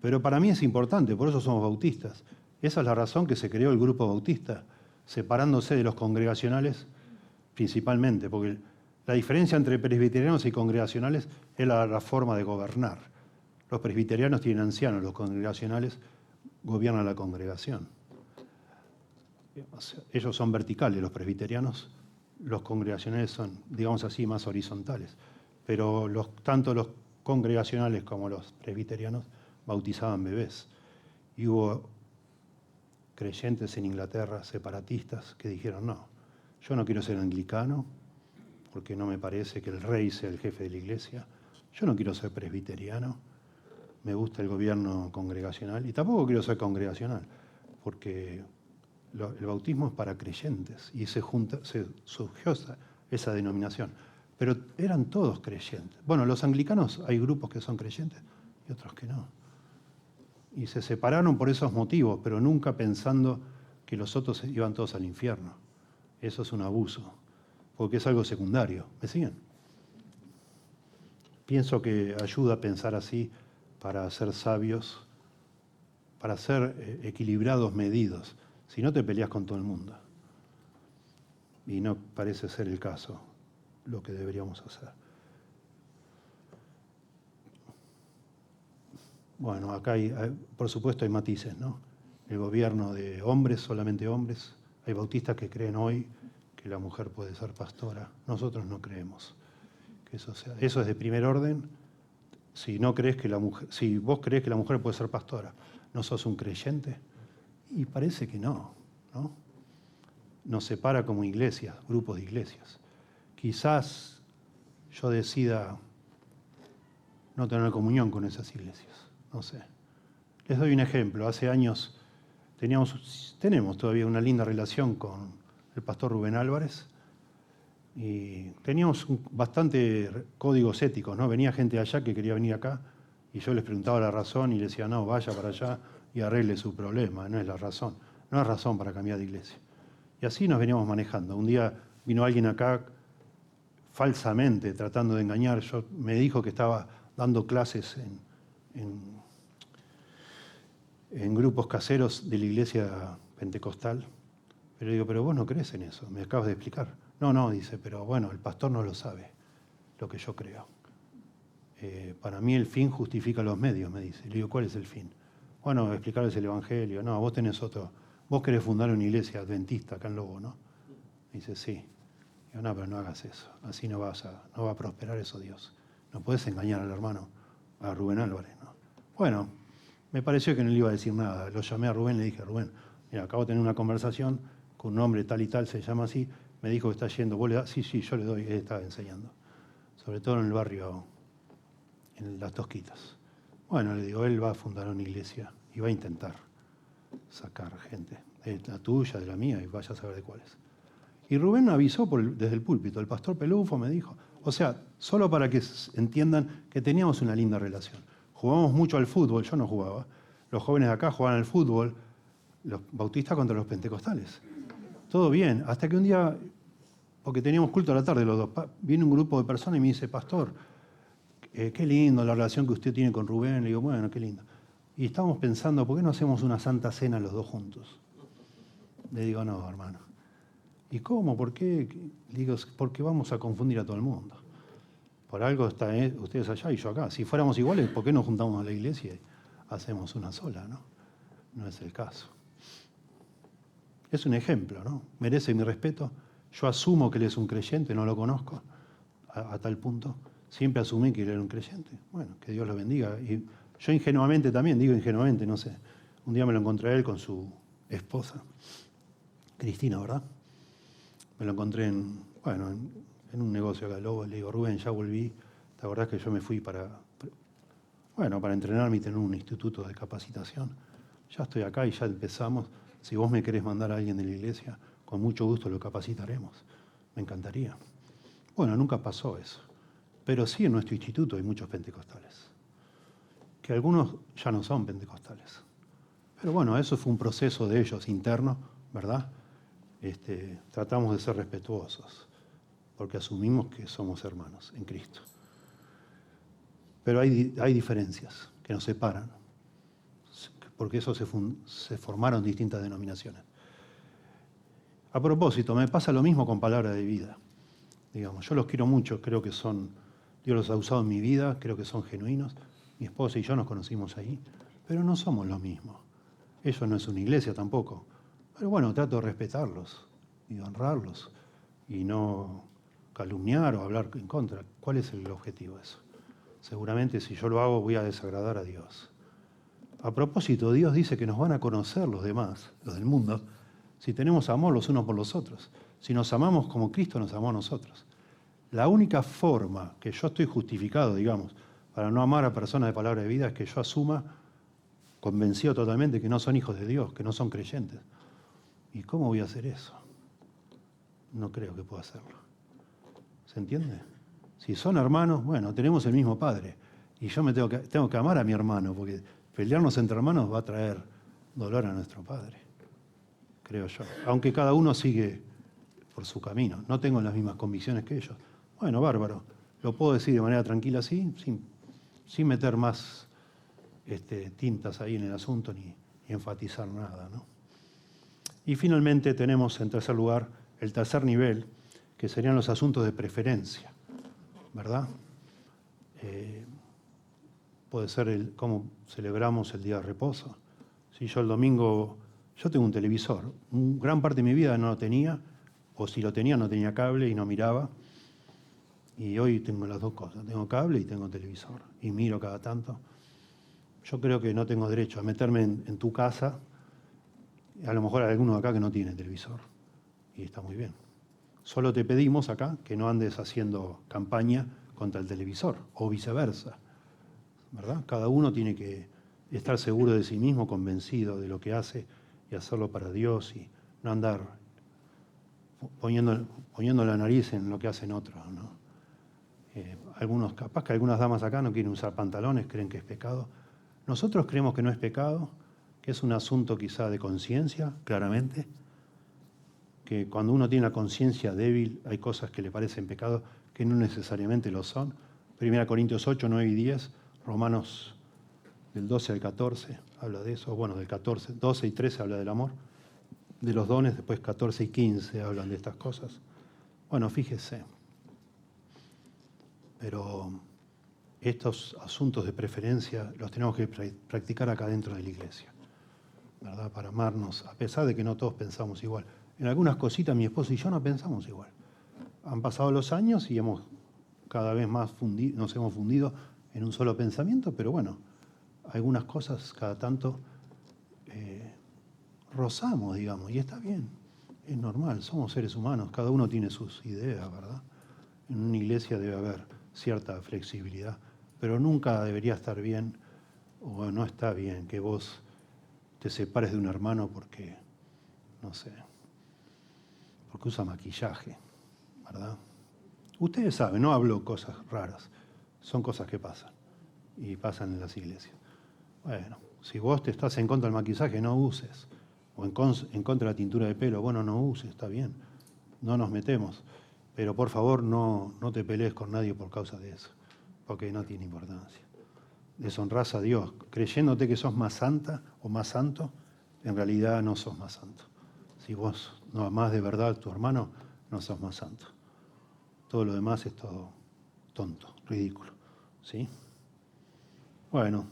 Pero para mí es importante, por eso somos bautistas. Esa es la razón que se creó el grupo bautista, separándose de los congregacionales principalmente, porque la diferencia entre presbiterianos y congregacionales es la forma de gobernar. Los presbiterianos tienen ancianos, los congregacionales gobiernan la congregación. O sea, ellos son verticales, los presbiterianos, los congregacionales son, digamos así, más horizontales. Pero tanto los congregacionales como los presbiterianos bautizaban bebés. Y hubo creyentes en Inglaterra, separatistas, que dijeron, no, yo no quiero ser anglicano, porque no me parece que el rey sea el jefe de la iglesia. Yo no quiero ser presbiteriano, me gusta el gobierno congregacional, y tampoco quiero ser congregacional, porque el bautismo es para creyentes, y se surgió esa denominación. Pero eran todos creyentes. Bueno, los anglicanos hay grupos que son creyentes y otros que no. Y se separaron por esos motivos, pero nunca pensando que los otros iban todos al infierno. Eso es un abuso, porque es algo secundario. ¿Me siguen? Pienso que ayuda a pensar así para ser sabios, para ser equilibrados, medidos. Si no, te peleas con todo el mundo. Y no parece ser el caso lo que deberíamos hacer. Bueno, acá por supuesto hay matices, ¿no? El gobierno de hombres, solamente hombres. Hay bautistas que creen hoy que la mujer puede ser pastora. Nosotros no creemos que eso sea. Eso es de primer orden. Si vos crees que la mujer puede ser pastora, ¿no sos un creyente? Y parece que no, ¿no? Nos separa como iglesias, grupos de iglesias. Quizás yo decida no tener comunión con esas iglesias, no sé. Les doy un ejemplo. Hace años tenemos todavía una linda relación con el pastor Rubén Álvarez y teníamos bastante códigos éticos, ¿no? Venía gente de allá que quería venir acá y yo les preguntaba la razón y les decía, no, vaya para allá y arregle su problema, no es la razón. No es razón para cambiar de iglesia. Y así nos veníamos manejando. Un día vino alguien acá falsamente tratando de engañar. Me dijo que estaba dando clases en grupos caseros de la iglesia pentecostal. Pero digo, pero vos no crees en eso, me acabas de explicar. No, dice, pero bueno, el pastor no lo sabe, lo que yo creo. Para mí el fin justifica los medios, me dice. Le digo, ¿cuál es el fin? Bueno, explicarles el evangelio. No, vos tenés otro. Vos querés fundar una iglesia adventista acá en Lobo, ¿no? Me dice, sí. Digo, no, pero no hagas eso. Así no va a prosperar eso, Dios. No podés engañar al hermano, a Rubén Álvarez, ¿no? Bueno, me pareció que no le iba a decir nada. Lo llamé a Rubén y le dije, Rubén, mira, acabo de tener una conversación con un hombre tal y tal, se llama así. Me dijo que está yendo. ¿Vos le das? Sí, yo le doy. Él estaba enseñando. Sobre todo en el barrio, en Las Tosquitas. Bueno, le digo, él va a fundar una iglesia y va a intentar sacar gente, de la tuya, de la mía, y vaya a saber de cuáles. Y Rubén avisó desde el púlpito, el pastor Pelufo me dijo, o sea, solo para que entiendan que teníamos una linda relación. Jugábamos mucho al fútbol, yo no jugaba, los jóvenes de acá jugaban al fútbol, los bautistas contra los pentecostales. Todo bien, hasta que un día, porque teníamos culto a la tarde los dos, viene un grupo de personas y me dice, pastor, qué lindo la relación que usted tiene con Rubén. Le digo, bueno, qué lindo. Y estábamos pensando, ¿por qué no hacemos una santa cena los dos juntos? Le digo, no, hermano. ¿Y cómo? ¿Por qué? Le digo, porque vamos a confundir a todo el mundo. Por algo están ustedes allá y yo acá. Si fuéramos iguales, ¿por qué no juntamos a la iglesia y hacemos una sola, no? No es el caso. Es un ejemplo, ¿no? Merece mi respeto. Yo asumo que él es un creyente, no lo conozco a tal punto. Siempre asumí que él era un creyente. Bueno, que Dios lo bendiga. Y yo ingenuamente también, digo ingenuamente, no sé. Un día me lo encontré a él con su esposa, Cristina, ¿verdad? Me lo encontré en un negocio acá de Lobo. Le digo, Rubén, ya volví. ¿Te acordás que yo me fui para entrenarme y tener un instituto de capacitación? Ya estoy acá y ya empezamos. Si vos me querés mandar a alguien de la iglesia, con mucho gusto lo capacitaremos. Me encantaría. Bueno, nunca pasó eso. Pero sí en nuestro instituto hay muchos pentecostales. Que algunos ya no son pentecostales. Pero bueno, eso fue un proceso de ellos interno, ¿verdad? Tratamos de ser respetuosos, porque asumimos que somos hermanos en Cristo. Pero hay diferencias que nos separan, porque eso se formaron distintas denominaciones. A propósito, me pasa lo mismo con Palabra de Vida. Digamos, yo los quiero mucho, creo que Dios los ha usado en mi vida, creo que son genuinos. Mi esposa y yo nos conocimos ahí, pero no somos lo mismo. Eso no es una iglesia tampoco. Pero bueno, trato de respetarlos y de honrarlos y no calumniar o hablar en contra. ¿Cuál es el objetivo de eso? Seguramente si yo lo hago voy a desagradar a Dios. A propósito, Dios dice que nos van a conocer los demás, los del mundo, si tenemos amor los unos por los otros. Si nos amamos como Cristo nos amó a nosotros. La única forma que yo estoy justificado, digamos, para no amar a personas de Palabra de Vida es que yo asuma, convencido totalmente, que no son hijos de Dios, que no son creyentes. ¿Y cómo voy a hacer eso? No creo que pueda hacerlo. ¿Se entiende? Si son hermanos, bueno, tenemos el mismo Padre. Y yo tengo que amar a mi hermano, porque pelearnos entre hermanos va a traer dolor a nuestro Padre, creo yo. Aunque cada uno sigue por su camino. No tengo las mismas convicciones que ellos. Bueno, bárbaro. Lo puedo decir de manera tranquila así, sin meter más tintas ahí en el asunto ni enfatizar nada, ¿no? Y finalmente tenemos, en tercer lugar, el tercer nivel, que serían los asuntos de preferencia, ¿verdad? Puede ser cómo celebramos el día de reposo. Si yo el domingo, yo tengo un televisor, gran parte de mi vida no lo tenía, o si lo tenía no tenía cable y no miraba. Y hoy tengo las dos cosas, tengo cable y tengo televisor, y miro cada tanto. Yo creo que no tengo derecho a meterme en tu casa. A lo mejor hay alguno acá que no tiene televisor, y está muy bien. Solo te pedimos acá que no andes haciendo campaña contra el televisor, o viceversa, ¿verdad? Cada uno tiene que estar seguro de sí mismo, convencido de lo que hace, y hacerlo para Dios, y no andar poniendo la nariz en lo que hacen otros, ¿no? Capaz que algunas damas acá no quieren usar pantalones, creen que es pecado. Nosotros creemos que no es pecado, que es un asunto quizá de conciencia, claramente, que cuando uno tiene la conciencia débil hay cosas que le parecen pecado que no necesariamente lo son. 1 Corintios 8, 9 y 10, Romanos del 12 al 14 habla de eso, bueno, del 14, 12 y 13 habla del amor, de los dones, después 14 y 15 hablan de estas cosas. Bueno, fíjese. Pero estos asuntos de preferencia los tenemos que practicar acá dentro de la iglesia, ¿verdad? Para amarnos, a pesar de que no todos pensamos igual. En algunas cositas mi esposo y yo no pensamos igual. Han pasado los años y cada vez más nos hemos fundido en un solo pensamiento, pero bueno, algunas cosas cada tanto rozamos, digamos, y está bien, es normal, somos seres humanos, cada uno tiene sus ideas, ¿verdad? En una iglesia debe haber cierta flexibilidad, pero nunca debería estar bien, o no está bien, que vos te separes de un hermano porque, no sé, porque usa maquillaje, ¿verdad? Ustedes saben, no hablo cosas raras, son cosas que pasan, y pasan en las iglesias. Bueno, si vos te estás en contra del maquillaje, no uses, o en contra de la tintura de pelo, bueno, no uses, está bien, no nos metemos. Pero por favor no te pelees con nadie por causa de eso, porque no tiene importancia. Deshonrás a Dios, creyéndote que sos más santa o más santo, en realidad no sos más santo. Si vos no amás de verdad a tu hermano, no sos más santo. Todo lo demás es todo tonto, ridículo. ¿Sí? Bueno,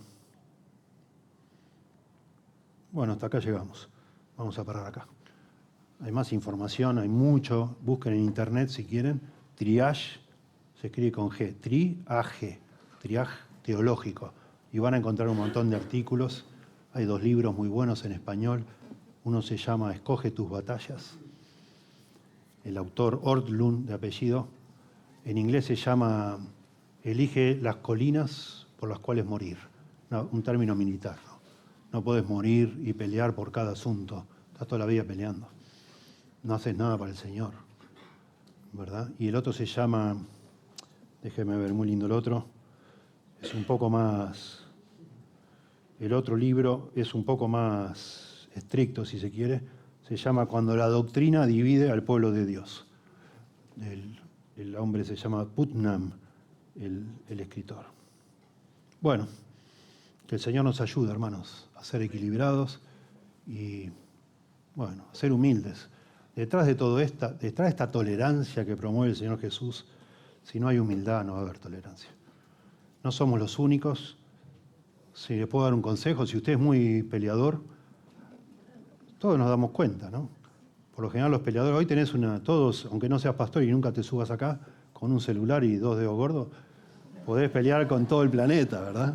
hasta acá llegamos. Vamos a parar acá. Hay más información, hay mucho. Busquen en internet si quieren. Triage, se escribe con G. Triage teológico. Y van a encontrar un montón de artículos. Hay 2 libros muy buenos en español. Uno se llama Escoge tus batallas. El autor Ortlund, de apellido. En inglés se llama Elige las colinas por las cuales morir. No, un término militar, ¿no? No podés morir y pelear por cada asunto. Estás toda la vida peleando. No haces nada para el Señor. ¿verdad? Y el otro se llama, déjeme ver, muy lindo el otro, es un poco más, el otro libro es un poco más estricto, si se quiere, se llama Cuando la doctrina divide al pueblo de Dios. El hombre se llama Putnam, el escritor. Bueno, que el Señor nos ayude, hermanos, a ser equilibrados y, bueno, a ser humildes. Detrás de esta tolerancia que promueve el Señor Jesús, si no hay humildad no va a haber tolerancia. No somos los únicos. Si le puedo dar un consejo, si usted es muy peleador, todos nos damos cuenta, ¿no? Por lo general los peleadores, hoy tenés todos, aunque no seas pastor y nunca te subas acá, con un celular y 2 dedos gordos, podés pelear con todo el planeta, ¿verdad?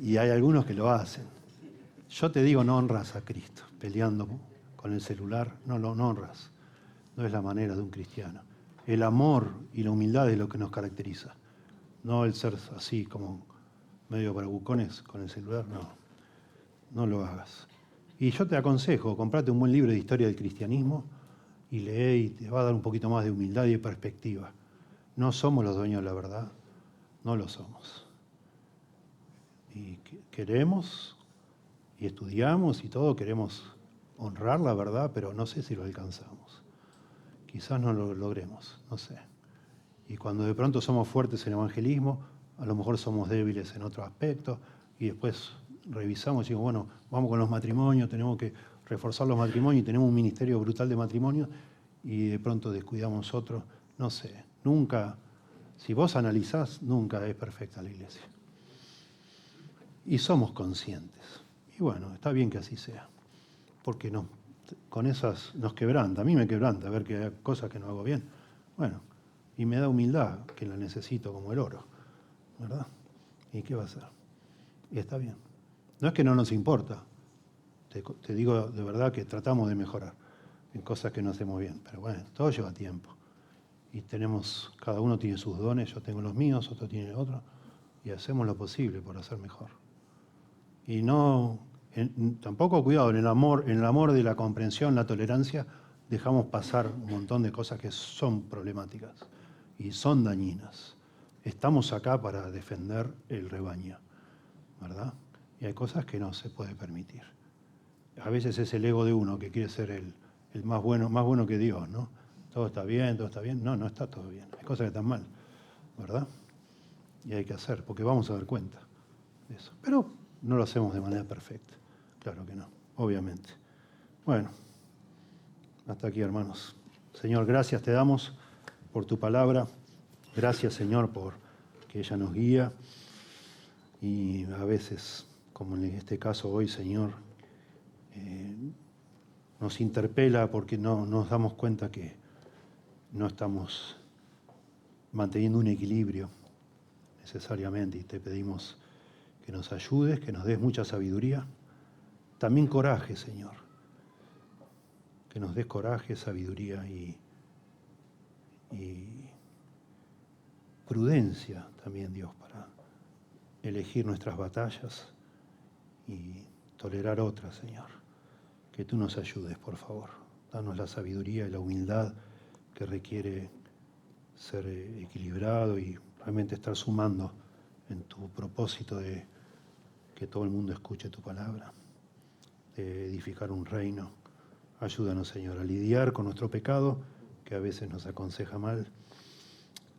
Y hay algunos que lo hacen. Yo te digo, no honras a Cristo peleando con el celular, no honras. No es la manera de un cristiano. El amor y la humildad es lo que nos caracteriza. No el ser así como medio bravucones con el celular, no lo hagas. Y yo te aconsejo, comprate un buen libro de historia del cristianismo y lee y te va a dar un poquito más de humildad y de perspectiva. No somos los dueños de la verdad, no lo somos. Y queremos y estudiamos y todo, queremos honrar la verdad, pero no sé si lo alcanzamos. Quizás no lo logremos, no sé. Y cuando de pronto somos fuertes en el evangelismo, a lo mejor somos débiles en otros aspectos, y después revisamos y digo, bueno, vamos con los matrimonios, tenemos que reforzar los matrimonios, y tenemos un ministerio brutal de matrimonios, y de pronto descuidamos otros. No sé, nunca, si vos analizás, nunca es perfecta la iglesia. Y somos conscientes. Y bueno, está bien que así sea, porque no, con esas nos quebranta, a mí me quebranta ver que hay cosas que no hago bien. Bueno, y me da humildad, que la necesito como el oro, ¿verdad? ¿Y qué va a hacer? Y está bien. No es que no nos importa, te digo de verdad que tratamos de mejorar en cosas que no hacemos bien, pero bueno, todo lleva tiempo. Y cada uno tiene sus dones, yo tengo los míos, otro tiene otros, y hacemos lo posible por hacer mejor. Y tampoco, cuidado, en el amor de la comprensión, la tolerancia, dejamos pasar un montón de cosas que son problemáticas y son dañinas. Estamos acá para defender el rebaño, ¿verdad? Y hay cosas que no se puede permitir. A veces es el ego de uno que quiere ser el más bueno que Dios, ¿no? Todo está bien. No está todo bien. Hay cosas que están mal, ¿verdad? Y hay que hacer, porque vamos a dar cuenta de eso. Pero no lo hacemos de manera perfecta. Claro que no, obviamente. Bueno, hasta aquí, hermanos. Señor, gracias te damos por tu palabra. Gracias, Señor, por que ella nos guía. Y a veces, como en este caso hoy, Señor, nos interpela porque no nos damos cuenta que no estamos manteniendo un equilibrio necesariamente, y te pedimos que nos ayudes, que nos des mucha sabiduría, también coraje, Señor, que nos des coraje, sabiduría y prudencia también, Dios, para elegir nuestras batallas y tolerar otras, Señor. Que tú nos ayudes, por favor. Danos la sabiduría y la humildad que requiere ser equilibrado y realmente estar sumando en tu propósito de que todo el mundo escuche tu palabra, de edificar un reino. Ayúdanos, Señor, a lidiar con nuestro pecado, que a veces nos aconseja mal.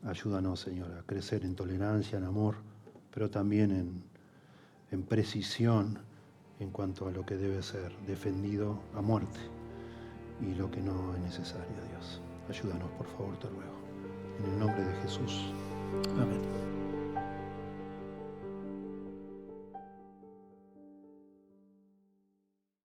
Ayúdanos, Señor, a crecer en tolerancia, en amor, pero también en precisión en cuanto a lo que debe ser defendido a muerte y lo que no es necesario, Dios. Ayúdanos, por favor, te ruego. En el nombre de Jesús. Amén.